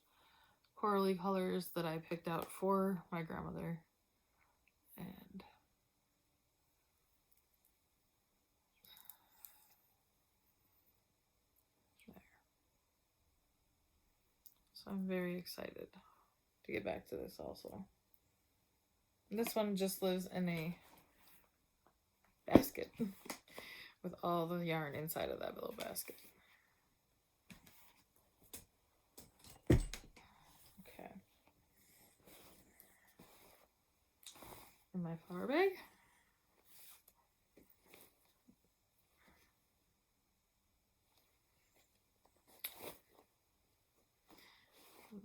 corally colors that I picked out for my grandmother. And there. So I'm very excited to get back to this also. And this one just lives in a basket with all the yarn inside of that little basket. Okay. In my flower bag.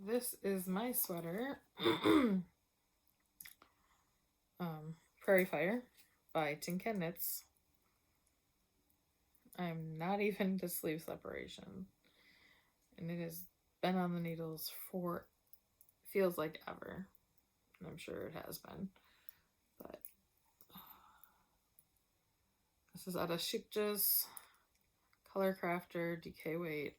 This is my sweater. Prairie Fire by Tin Can Knits. I'm not even to sleeve separation. And it has been on the needles for, feels like ever. And I'm sure it has been. But this is out of Shipja's Color Crafter DK weight.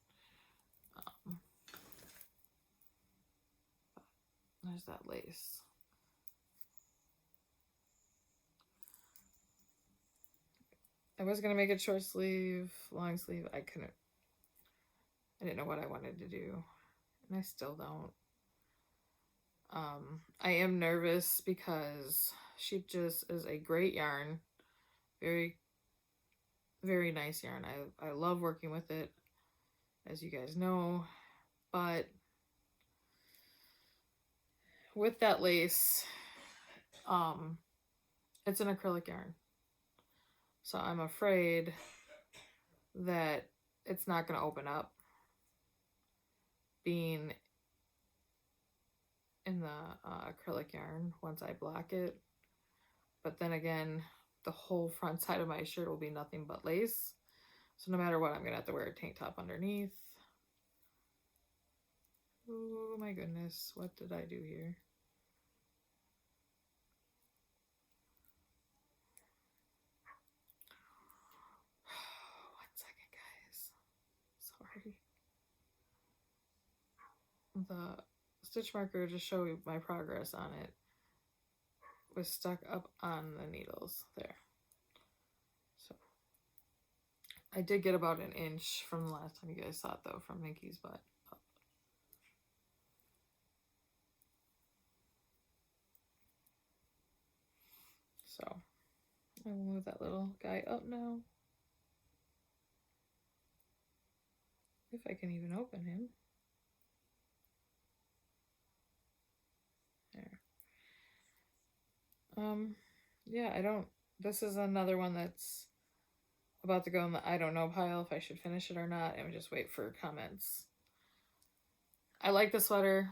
There's that lace. I was going to make it short sleeve, long sleeve. I didn't know what I wanted to do. And I still don't. I am nervous because Shipja's is a great yarn. Very, very nice yarn. I love working with it, as you guys know. But with that lace, it's an acrylic yarn. So I'm afraid that it's not going to open up being in the acrylic yarn once I block it. But then again, the whole front side of my shirt will be nothing but lace. So no matter what, I'm going to have to wear a tank top underneath. Oh my goodness, what did I do here? The stitch marker to show you my progress on it was stuck up on the needles there. So I did get about an inch from the last time you guys saw it though, from Mickey's butt up. So I will move that little guy up now. If I can even open him. There. Yeah, I don't, this is another one that's about to go in the I don't know pile if I should finish it or not, and just wait for comments. I like the sweater.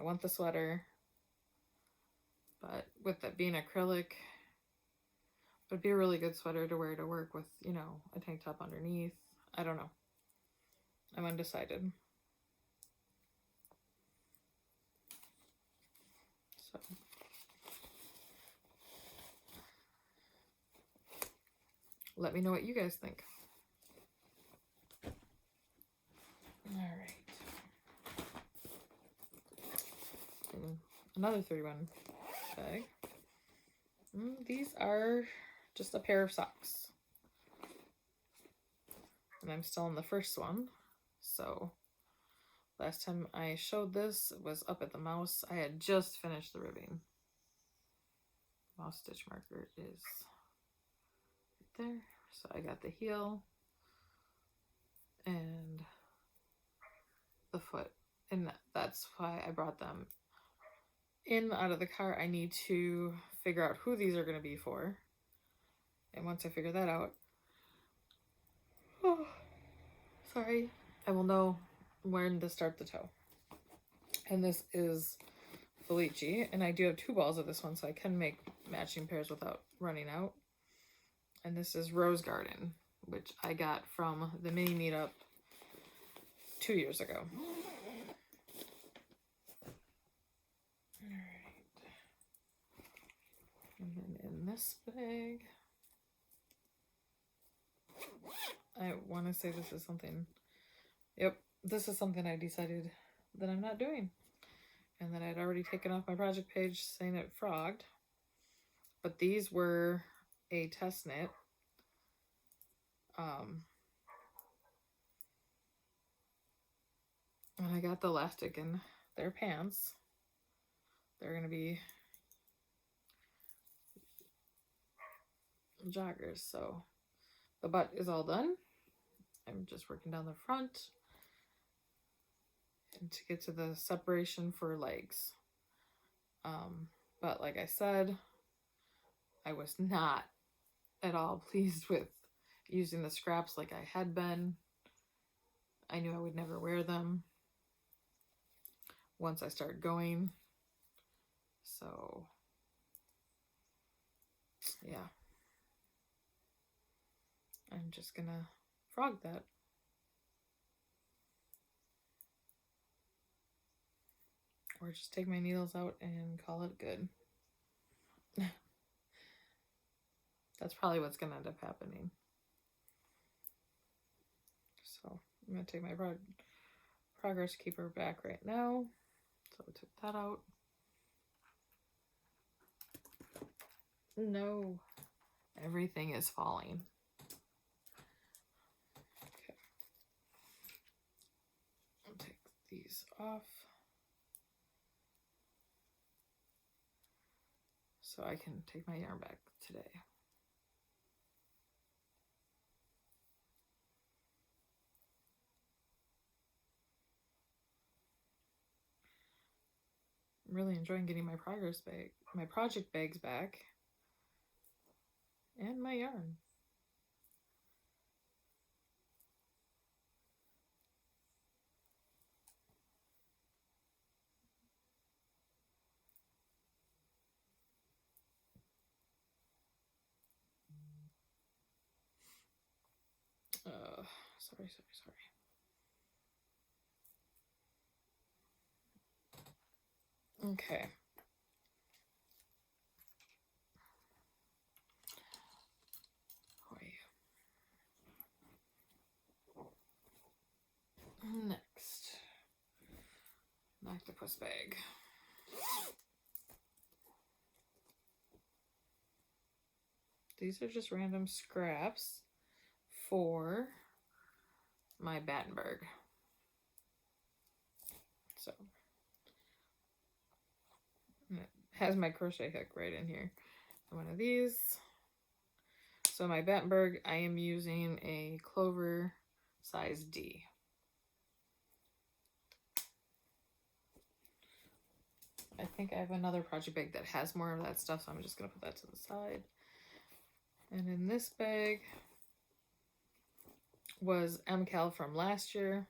I want the sweater. But with it being acrylic, it would be a really good sweater to wear to work with, you know, a tank top underneath. I don't know. I'm undecided. So. Let me know what you guys think. All right. Another 31 bag. These are just a pair of socks. And I'm still on the first one. So last time I showed this, it was up at the mouse. I had just finished the ribbing. Mouse stitch marker is right there. So I got the heel and the foot. And that's why I brought them in out of the car. I need to figure out who these are going to be for. And once I figure that out, sorry, I will know when to start the toe. And this is Felici, and I do have 2 balls of this one, so I can make matching pairs without running out. And this is Rose Garden, which I got from the mini meetup 2 years ago. Alright. And then in this bag, I want to say this is something, yep, this is something I decided that I'm not doing. And that I'd already taken off my project page saying it frogged. But these were a test knit. And I got the elastic in their pants. They're going to be joggers. So the butt is all done. I'm just working down the front. And to get to the separation for legs. But like I said, I was not at all pleased with using the scraps like I had been. I knew I would never wear them once I started going. So, yeah. I'm just gonna frog that. Or just take my needles out and call it good. That's probably what's gonna end up happening. So I'm gonna take my progress keeper back right now. So I took that out. No, everything is falling. Okay. I'll take these off. So I can take my yarn back today. I'm really enjoying getting my project bags back. And my yarn. Sorry. Okay. Next, an octopus bag. These are just random scraps for my Battenberg. So, and it has my crochet hook right in here. One of these. So my Battenberg, I am using a clover size D. I think I have another project bag that has more of that stuff, so I'm just going to put that to the side. And in this bag was Mkal from last year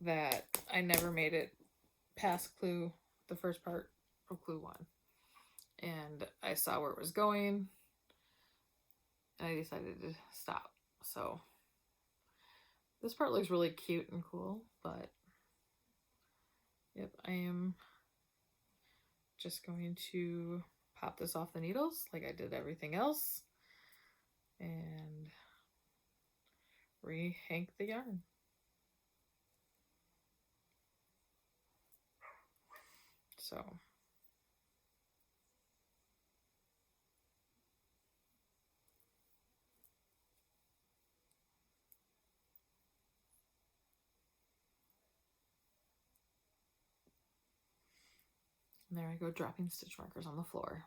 that I never made it past Clue, the first part of Clue 1. And I saw where it was going, and I decided to stop. So this part looks really cute and cool, but yep, I am just going to pop this off the needles like I did everything else and rehank the yarn. So and there I go, dropping stitch markers on the floor.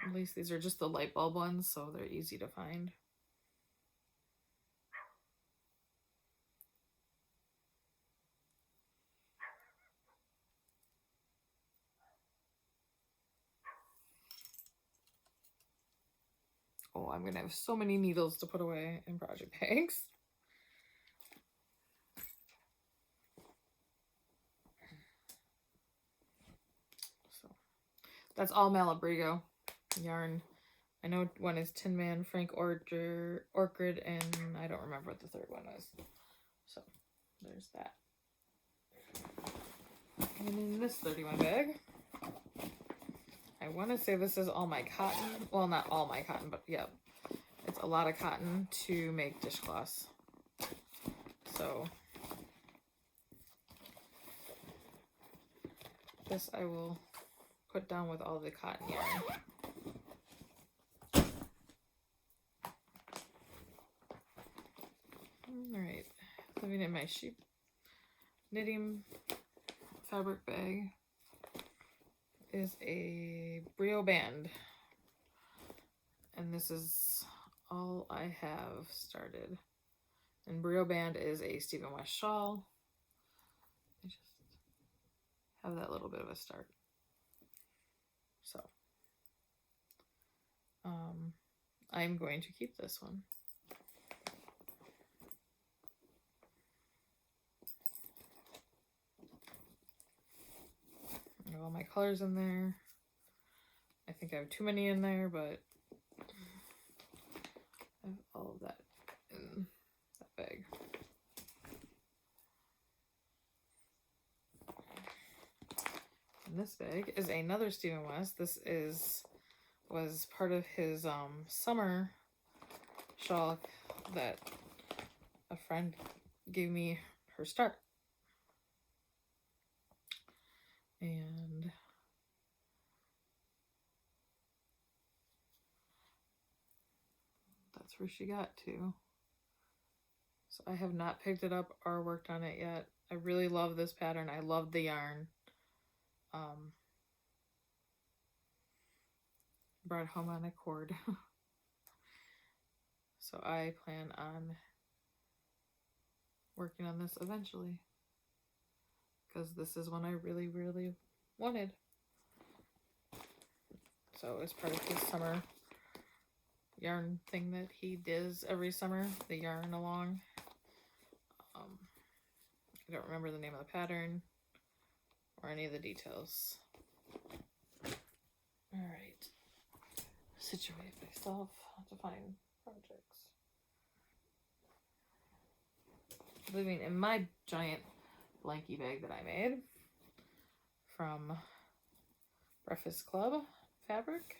At least these are just the light bulb ones, so they're easy to find. Oh, I'm gonna have so many needles to put away in project bags. So that's all Malabrigo yarn. I know one is Tin Man, Frank Orchid, and I don't remember what the third one was. So there's that. And in this 31 bag, I want to say this is all my cotton. Well, not all my cotton, but yeah, it's a lot of cotton to make dishcloths. So this I will put down with all the cotton yarn. All right, living in my sheep knitting fabric bag is a Brioband, and this is all I have started. And Brioband is a Stephen West shawl. I just have that little bit of a start. So I'm going to keep this one. I have all my colors in there. I think I have too many in there, but I have all of that in that bag. And this bag is another Stephen West. This was part of his summer shawl that a friend gave me her start. And that's where she got to. So I have not picked it up or worked on it yet. I really love this pattern. I love the yarn. Brought home on a cord. So I plan on working on this eventually, because this is one I really, really wanted. So it's part of his summer yarn thing that he does every summer, the yarn along. I don't remember the name of the pattern or any of the details. All right, situate myself to find projects. Living in my giant blankie bag that I made from Breakfast Club fabric.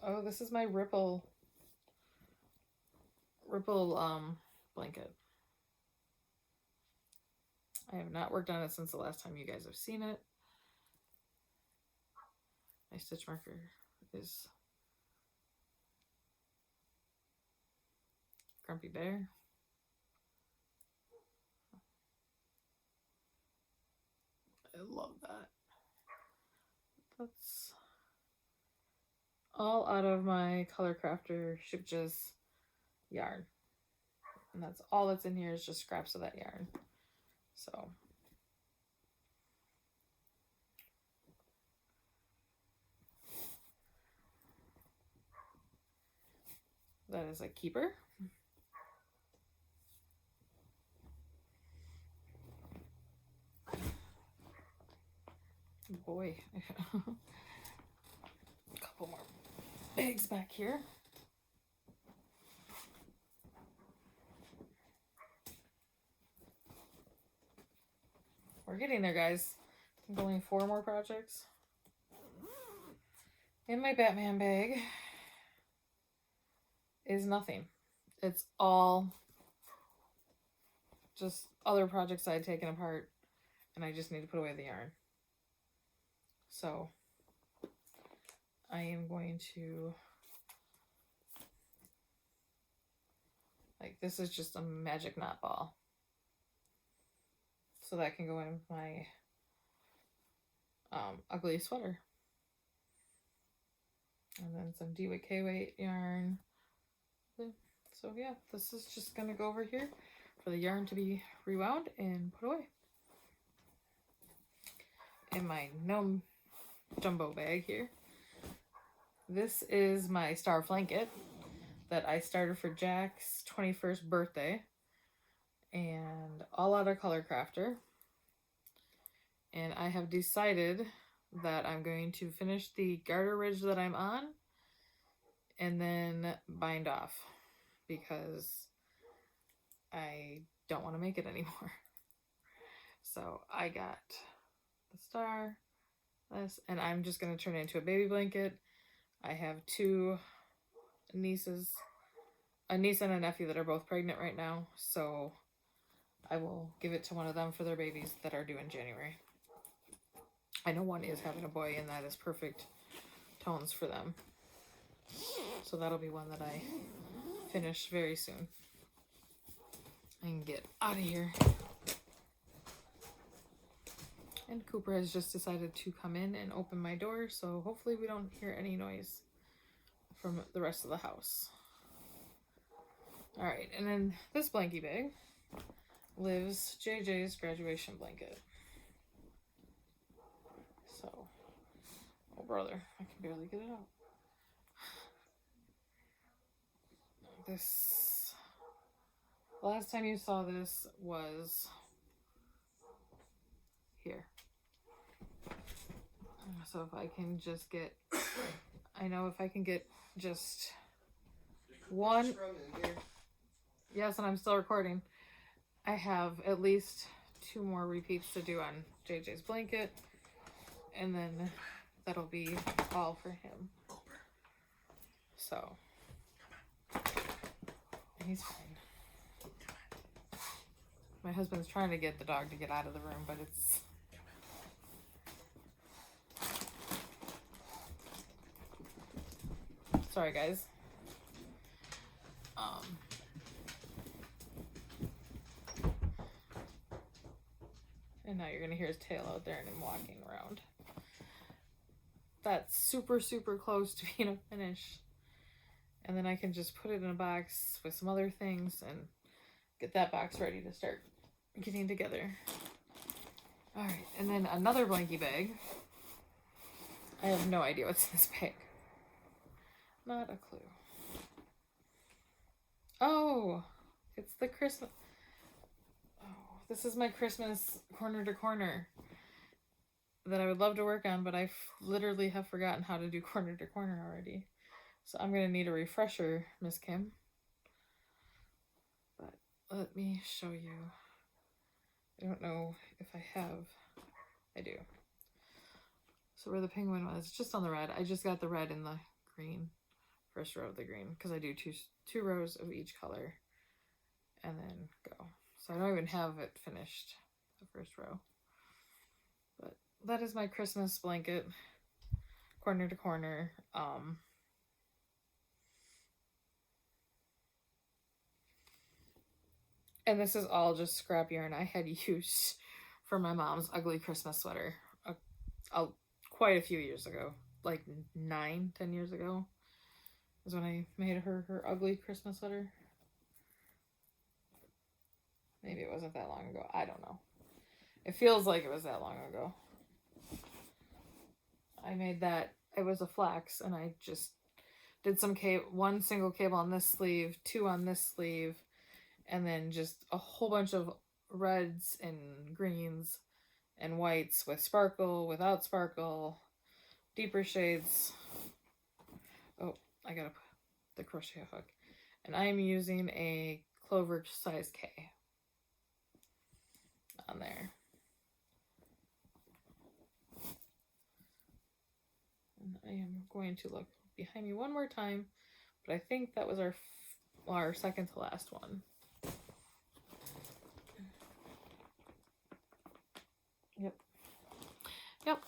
Oh, this is my Ripple blanket. I have not worked on it since the last time you guys have seen it. My stitch marker is Grumpy Bear. I love that. That's all out of my Color Crafter Shipjas yarn. And that's all that's in here is just scraps of that yarn. So that is a keeper. Boy. A couple more bags back here. We're getting there, guys. I think only 4 more projects. In my Batman bag is nothing. It's all just other projects I had taken apart, and I just need to put away the yarn. So I am going to, like, this is just a magic knot ball. So that can go in my ugly sweater. And then some D-weight, K-weight yarn. So yeah, this is just gonna go over here for the yarn to be rewound and put away. In my gnome jumbo bag here, this is my Star Blanket that I started for Jack's 21st birthday, and all out of Color Crafter. And I have decided that I'm going to finish the garter ridge that I'm on and then bind off, because I don't want to make it anymore. So I got the star, this, and I'm just going to turn it into a baby blanket. I have 2 nieces, a niece and a nephew that are both pregnant right now, so I will give it to one of them for their babies that are due in January. I know one is having a boy, and that is perfect tones for them. So that'll be one that I finish very soon. I can get out of here. And Cooper has just decided to come in and open my door, so hopefully we don't hear any noise from the rest of the house. Alright, and then this blankie bag lives JJ's graduation blanket. So, oh brother, I can barely get it out. This, last time you saw this was here. So if I can just get, I know if I can get just one, yes, and I'm still recording. I have at least 2 more repeats to do on JJ's blanket, and then that'll be all for him. So, he's fine. My husband's trying to get the dog to get out of the room, but it's... Sorry, guys. And now you're gonna hear his tail out there and him walking around. That's super, super close to being a finish. And then I can just put it in a box with some other things and get that box ready to start getting together. Alright, and then another blankie bag. I have no idea what's in this bag. Not a clue. Oh, it's the Christmas. Oh, this is my Christmas corner to corner that I would love to work on, but I literally have forgotten how to do corner to corner already. So I'm going to need a refresher, Miss Kim. But let me show you. I don't know if I have. I do. So where the penguin was, just on the red. I just got the red and the green. First row of the green, because I do two rows of each color and then go. So I don't even have it finished, the first row. But that is my Christmas blanket, corner to corner. And this is all just scrap yarn I had used for my mom's ugly Christmas sweater quite a few years ago. like 10 years ago is when I made her ugly Christmas sweater. Maybe it wasn't that long ago. I don't know. It feels like it was that long ago. I made that. It was a flax, and I just did some one single cable on this sleeve, 2 on this sleeve, and then just a whole bunch of reds and greens and whites with sparkle, without sparkle, deeper shades. Oh, I got the crochet hook. And I'm using a Clover size K on there. And I am going to look behind me one more time, but I think that was our second to last one. Yep.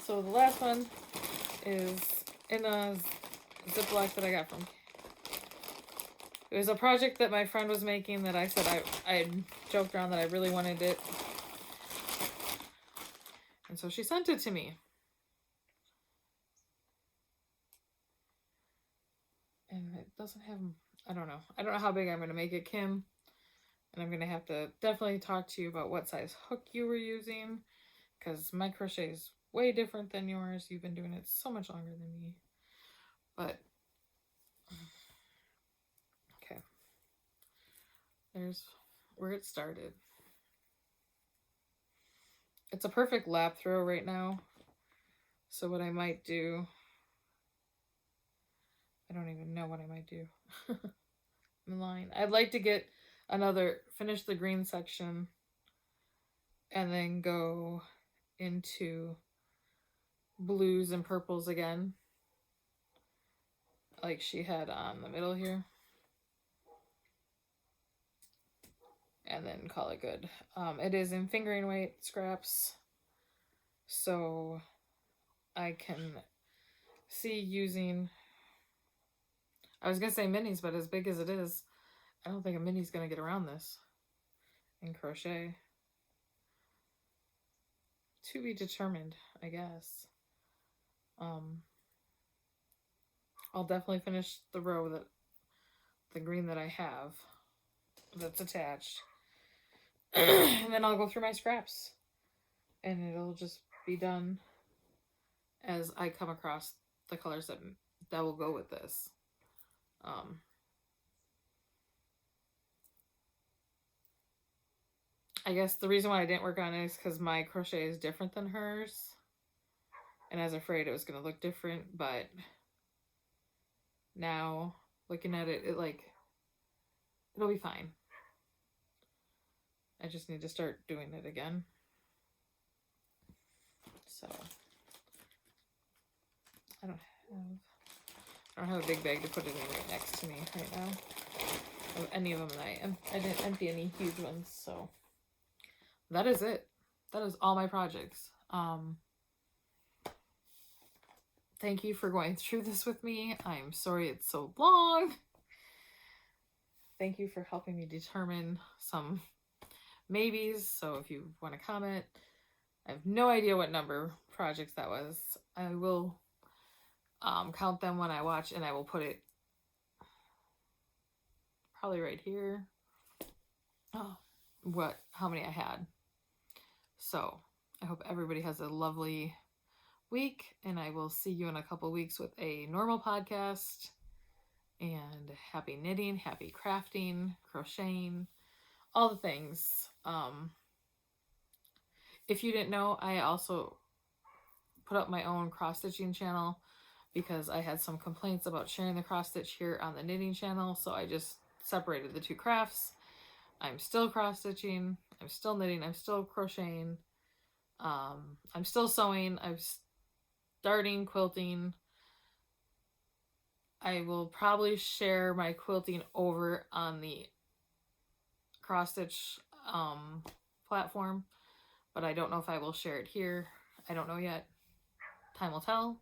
So the last one is in a Ziploc that I got from. It was a project that my friend was making that I said I joked around that I really wanted it. And so she sent it to me. And it doesn't have, I don't know how big I'm going to make it, Kim. And I'm going to have to definitely talk to you about what size hook you were using, because my crochet is way different than yours. You've been doing it so much longer than me. But, okay. There's where it started. It's a perfect lap throw right now. So what I might do, I don't even know what I might do. I'm lying. I'd like to finish the green section and then go into blues and purples again, like she had on the middle here, and then call it good. It is in fingering weight scraps, so I can see using, I was gonna say minis, but as big as it is, I don't think a mini's gonna get around this in crochet. To be determined, I guess. I'll definitely finish the row the green that I have that's attached. And then I'll go through my scraps. And it'll just be done as I come across the colors that will go with this. I guess the reason why I didn't work on it is because my crochet is different than hers. And I was afraid it was going to look different, but now looking at it, it'll be fine. I just need to start doing it again. So I don't have a big bag to put it in right next to me right now. Of any of them, and I didn't empty any huge ones, so that is it. That is all my projects. Thank you for going through this with me. I'm sorry it's so long. Thank you for helping me determine some maybes. So if you want to comment, I have no idea what number projects that was. I will count them when I watch, and I will put it probably right here. Oh, how many I had. So I hope everybody has a lovely week, and I will see you in a couple weeks with a normal podcast. And happy knitting, happy crafting, crocheting, all the things. If you didn't know, I also put up my own cross-stitching channel because I had some complaints about sharing the cross-stitch here on the knitting channel, so I just separated the two crafts. I'm still cross-stitching, I'm still knitting, I'm still crocheting, I'm still sewing, I'm starting quilting. I will probably share my quilting over on the cross-stitch platform, but I don't know if I will share it here. I don't know yet. Time will tell.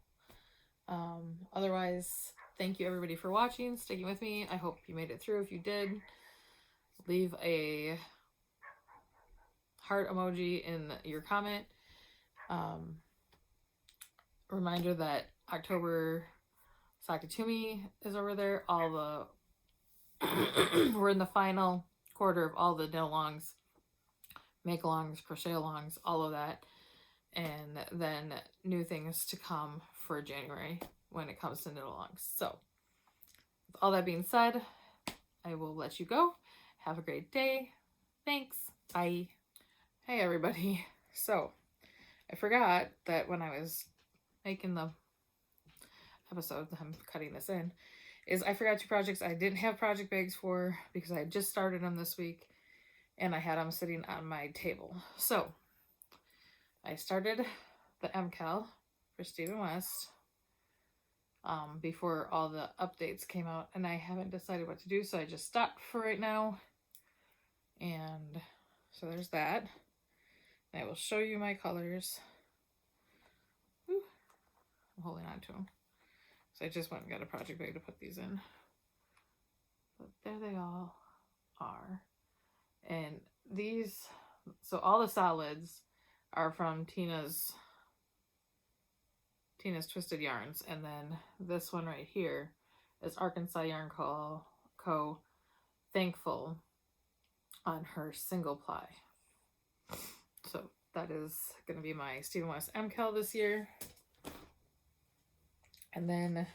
Otherwise, thank you everybody for watching, sticking with me. I hope you made it through. If you did, leave a heart emoji in your comment. reminder that October Sakatumi is over there. All the we're in the final quarter of all the knit-alongs, make-alongs, crochet-alongs, all of that. And then new things to come for January when it comes to knit-alongs. So, with all that being said, I will let you go. Have a great day. Thanks. Bye. Hey, everybody. So, I forgot that when I was making the episode, I'm cutting this in, is I forgot 2 projects I didn't have project bags for because I had just started them this week and I had them sitting on my table. So, I started the Me Mkal for Stephen West before all the updates came out, and I haven't decided what to do, so I just stopped for right now. And so there's that. I will show you my colors. Whew. I'm holding on to them. So I just went and got a project bag to put these in. But there they all are. And these, so all the solids are from Tina's Twisted Yarns. And then this one right here is Arkansas Yarn Co. Thankful on her single ply. So that is going to be my Stephen West Me Mkal this year. And then,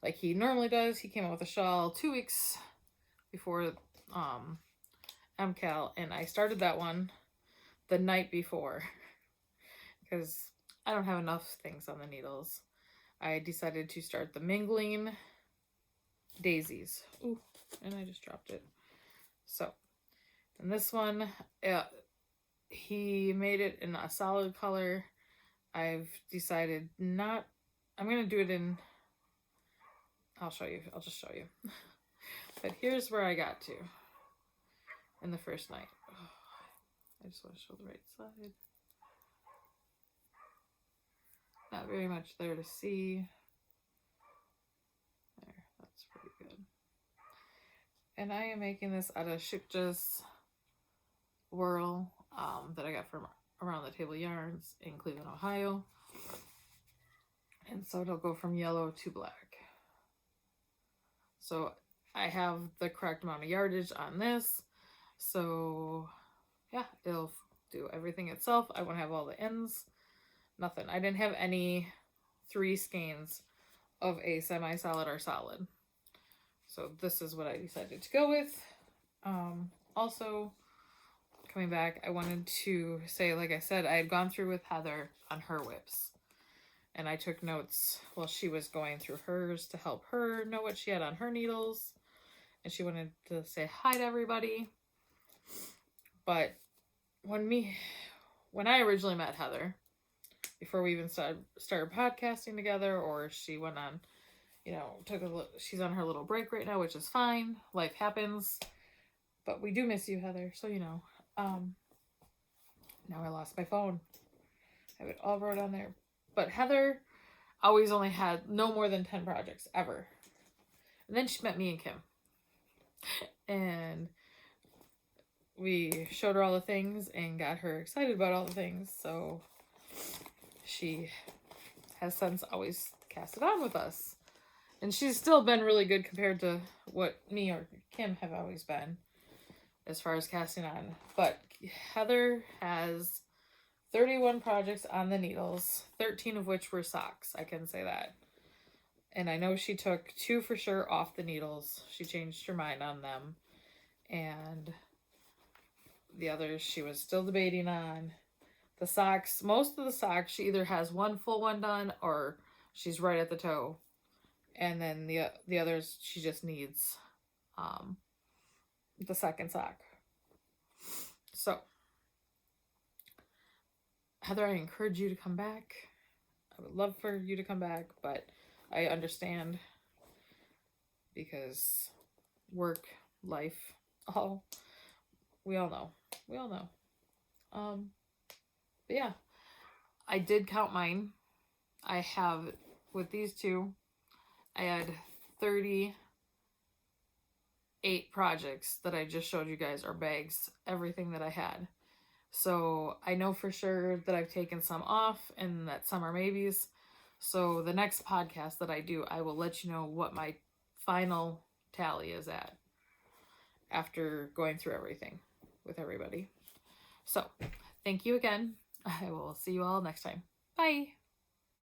like he normally does, he came out with a shawl 2 weeks before Me Mkal, and I started that one the night before because I don't have enough things on the needles. I decided to start the Mingling Daisies. Ooh, and I just dropped it. So, and this one, he made it in a solid color. I've decided not, I'm going to do it in, I'll show you, I'll just show you. But here's where I got to in the first night. Oh, I just want to show the right side. Not very much there to see. There, that's pretty good. And I am making this out of Shipja's Whirl that I got from Around the Table Yarns in Cleveland, Ohio. And so it'll go from yellow to black. So I have the correct amount of yardage on this. So yeah, it'll do everything itself. I won't have all the ends. Nothing. I didn't have any 3 skeins of a semi-solid or solid. So this is what I decided to go with. Also, coming back, I wanted to say, like I said, I had gone through with Heather on her WIPs. And I took notes while she was going through hers to help her know what she had on her needles. And she wanted to say hi to everybody. But when I originally met Heather, before we even started podcasting together, or she went on, she's on her little break right now, which is fine. Life happens. But we do miss you, Heather. So, now I lost my phone. I have it all wrote on there. But Heather always only had no more than 10 projects, ever. And then she met me and Kim. And we showed her all the things and got her excited about all the things. So she has since always cast it on with us. And she's still been really good compared to what me or Kim have always been as far as casting on. But Heather has 31 projects on the needles, 13 of which were socks. I can say that. And I know she took 2 for sure off the needles. She changed her mind on them. And the others she was still debating on. The socks, most of the socks, she either has one full one done or she's right at the toe. And then the others, she just needs the second sock. So, Heather, I encourage you to come back. I would love for you to come back, but I understand because work, life, we all know. But yeah, I did count mine. I have, with these 2, I had 38 projects that I just showed you guys, or bags, everything that I had. So I know for sure that I've taken some off and that some are maybes. So the next podcast that I do, I will let you know what my final tally is at after going through everything with everybody. So thank you again. I will see you all next time. Bye.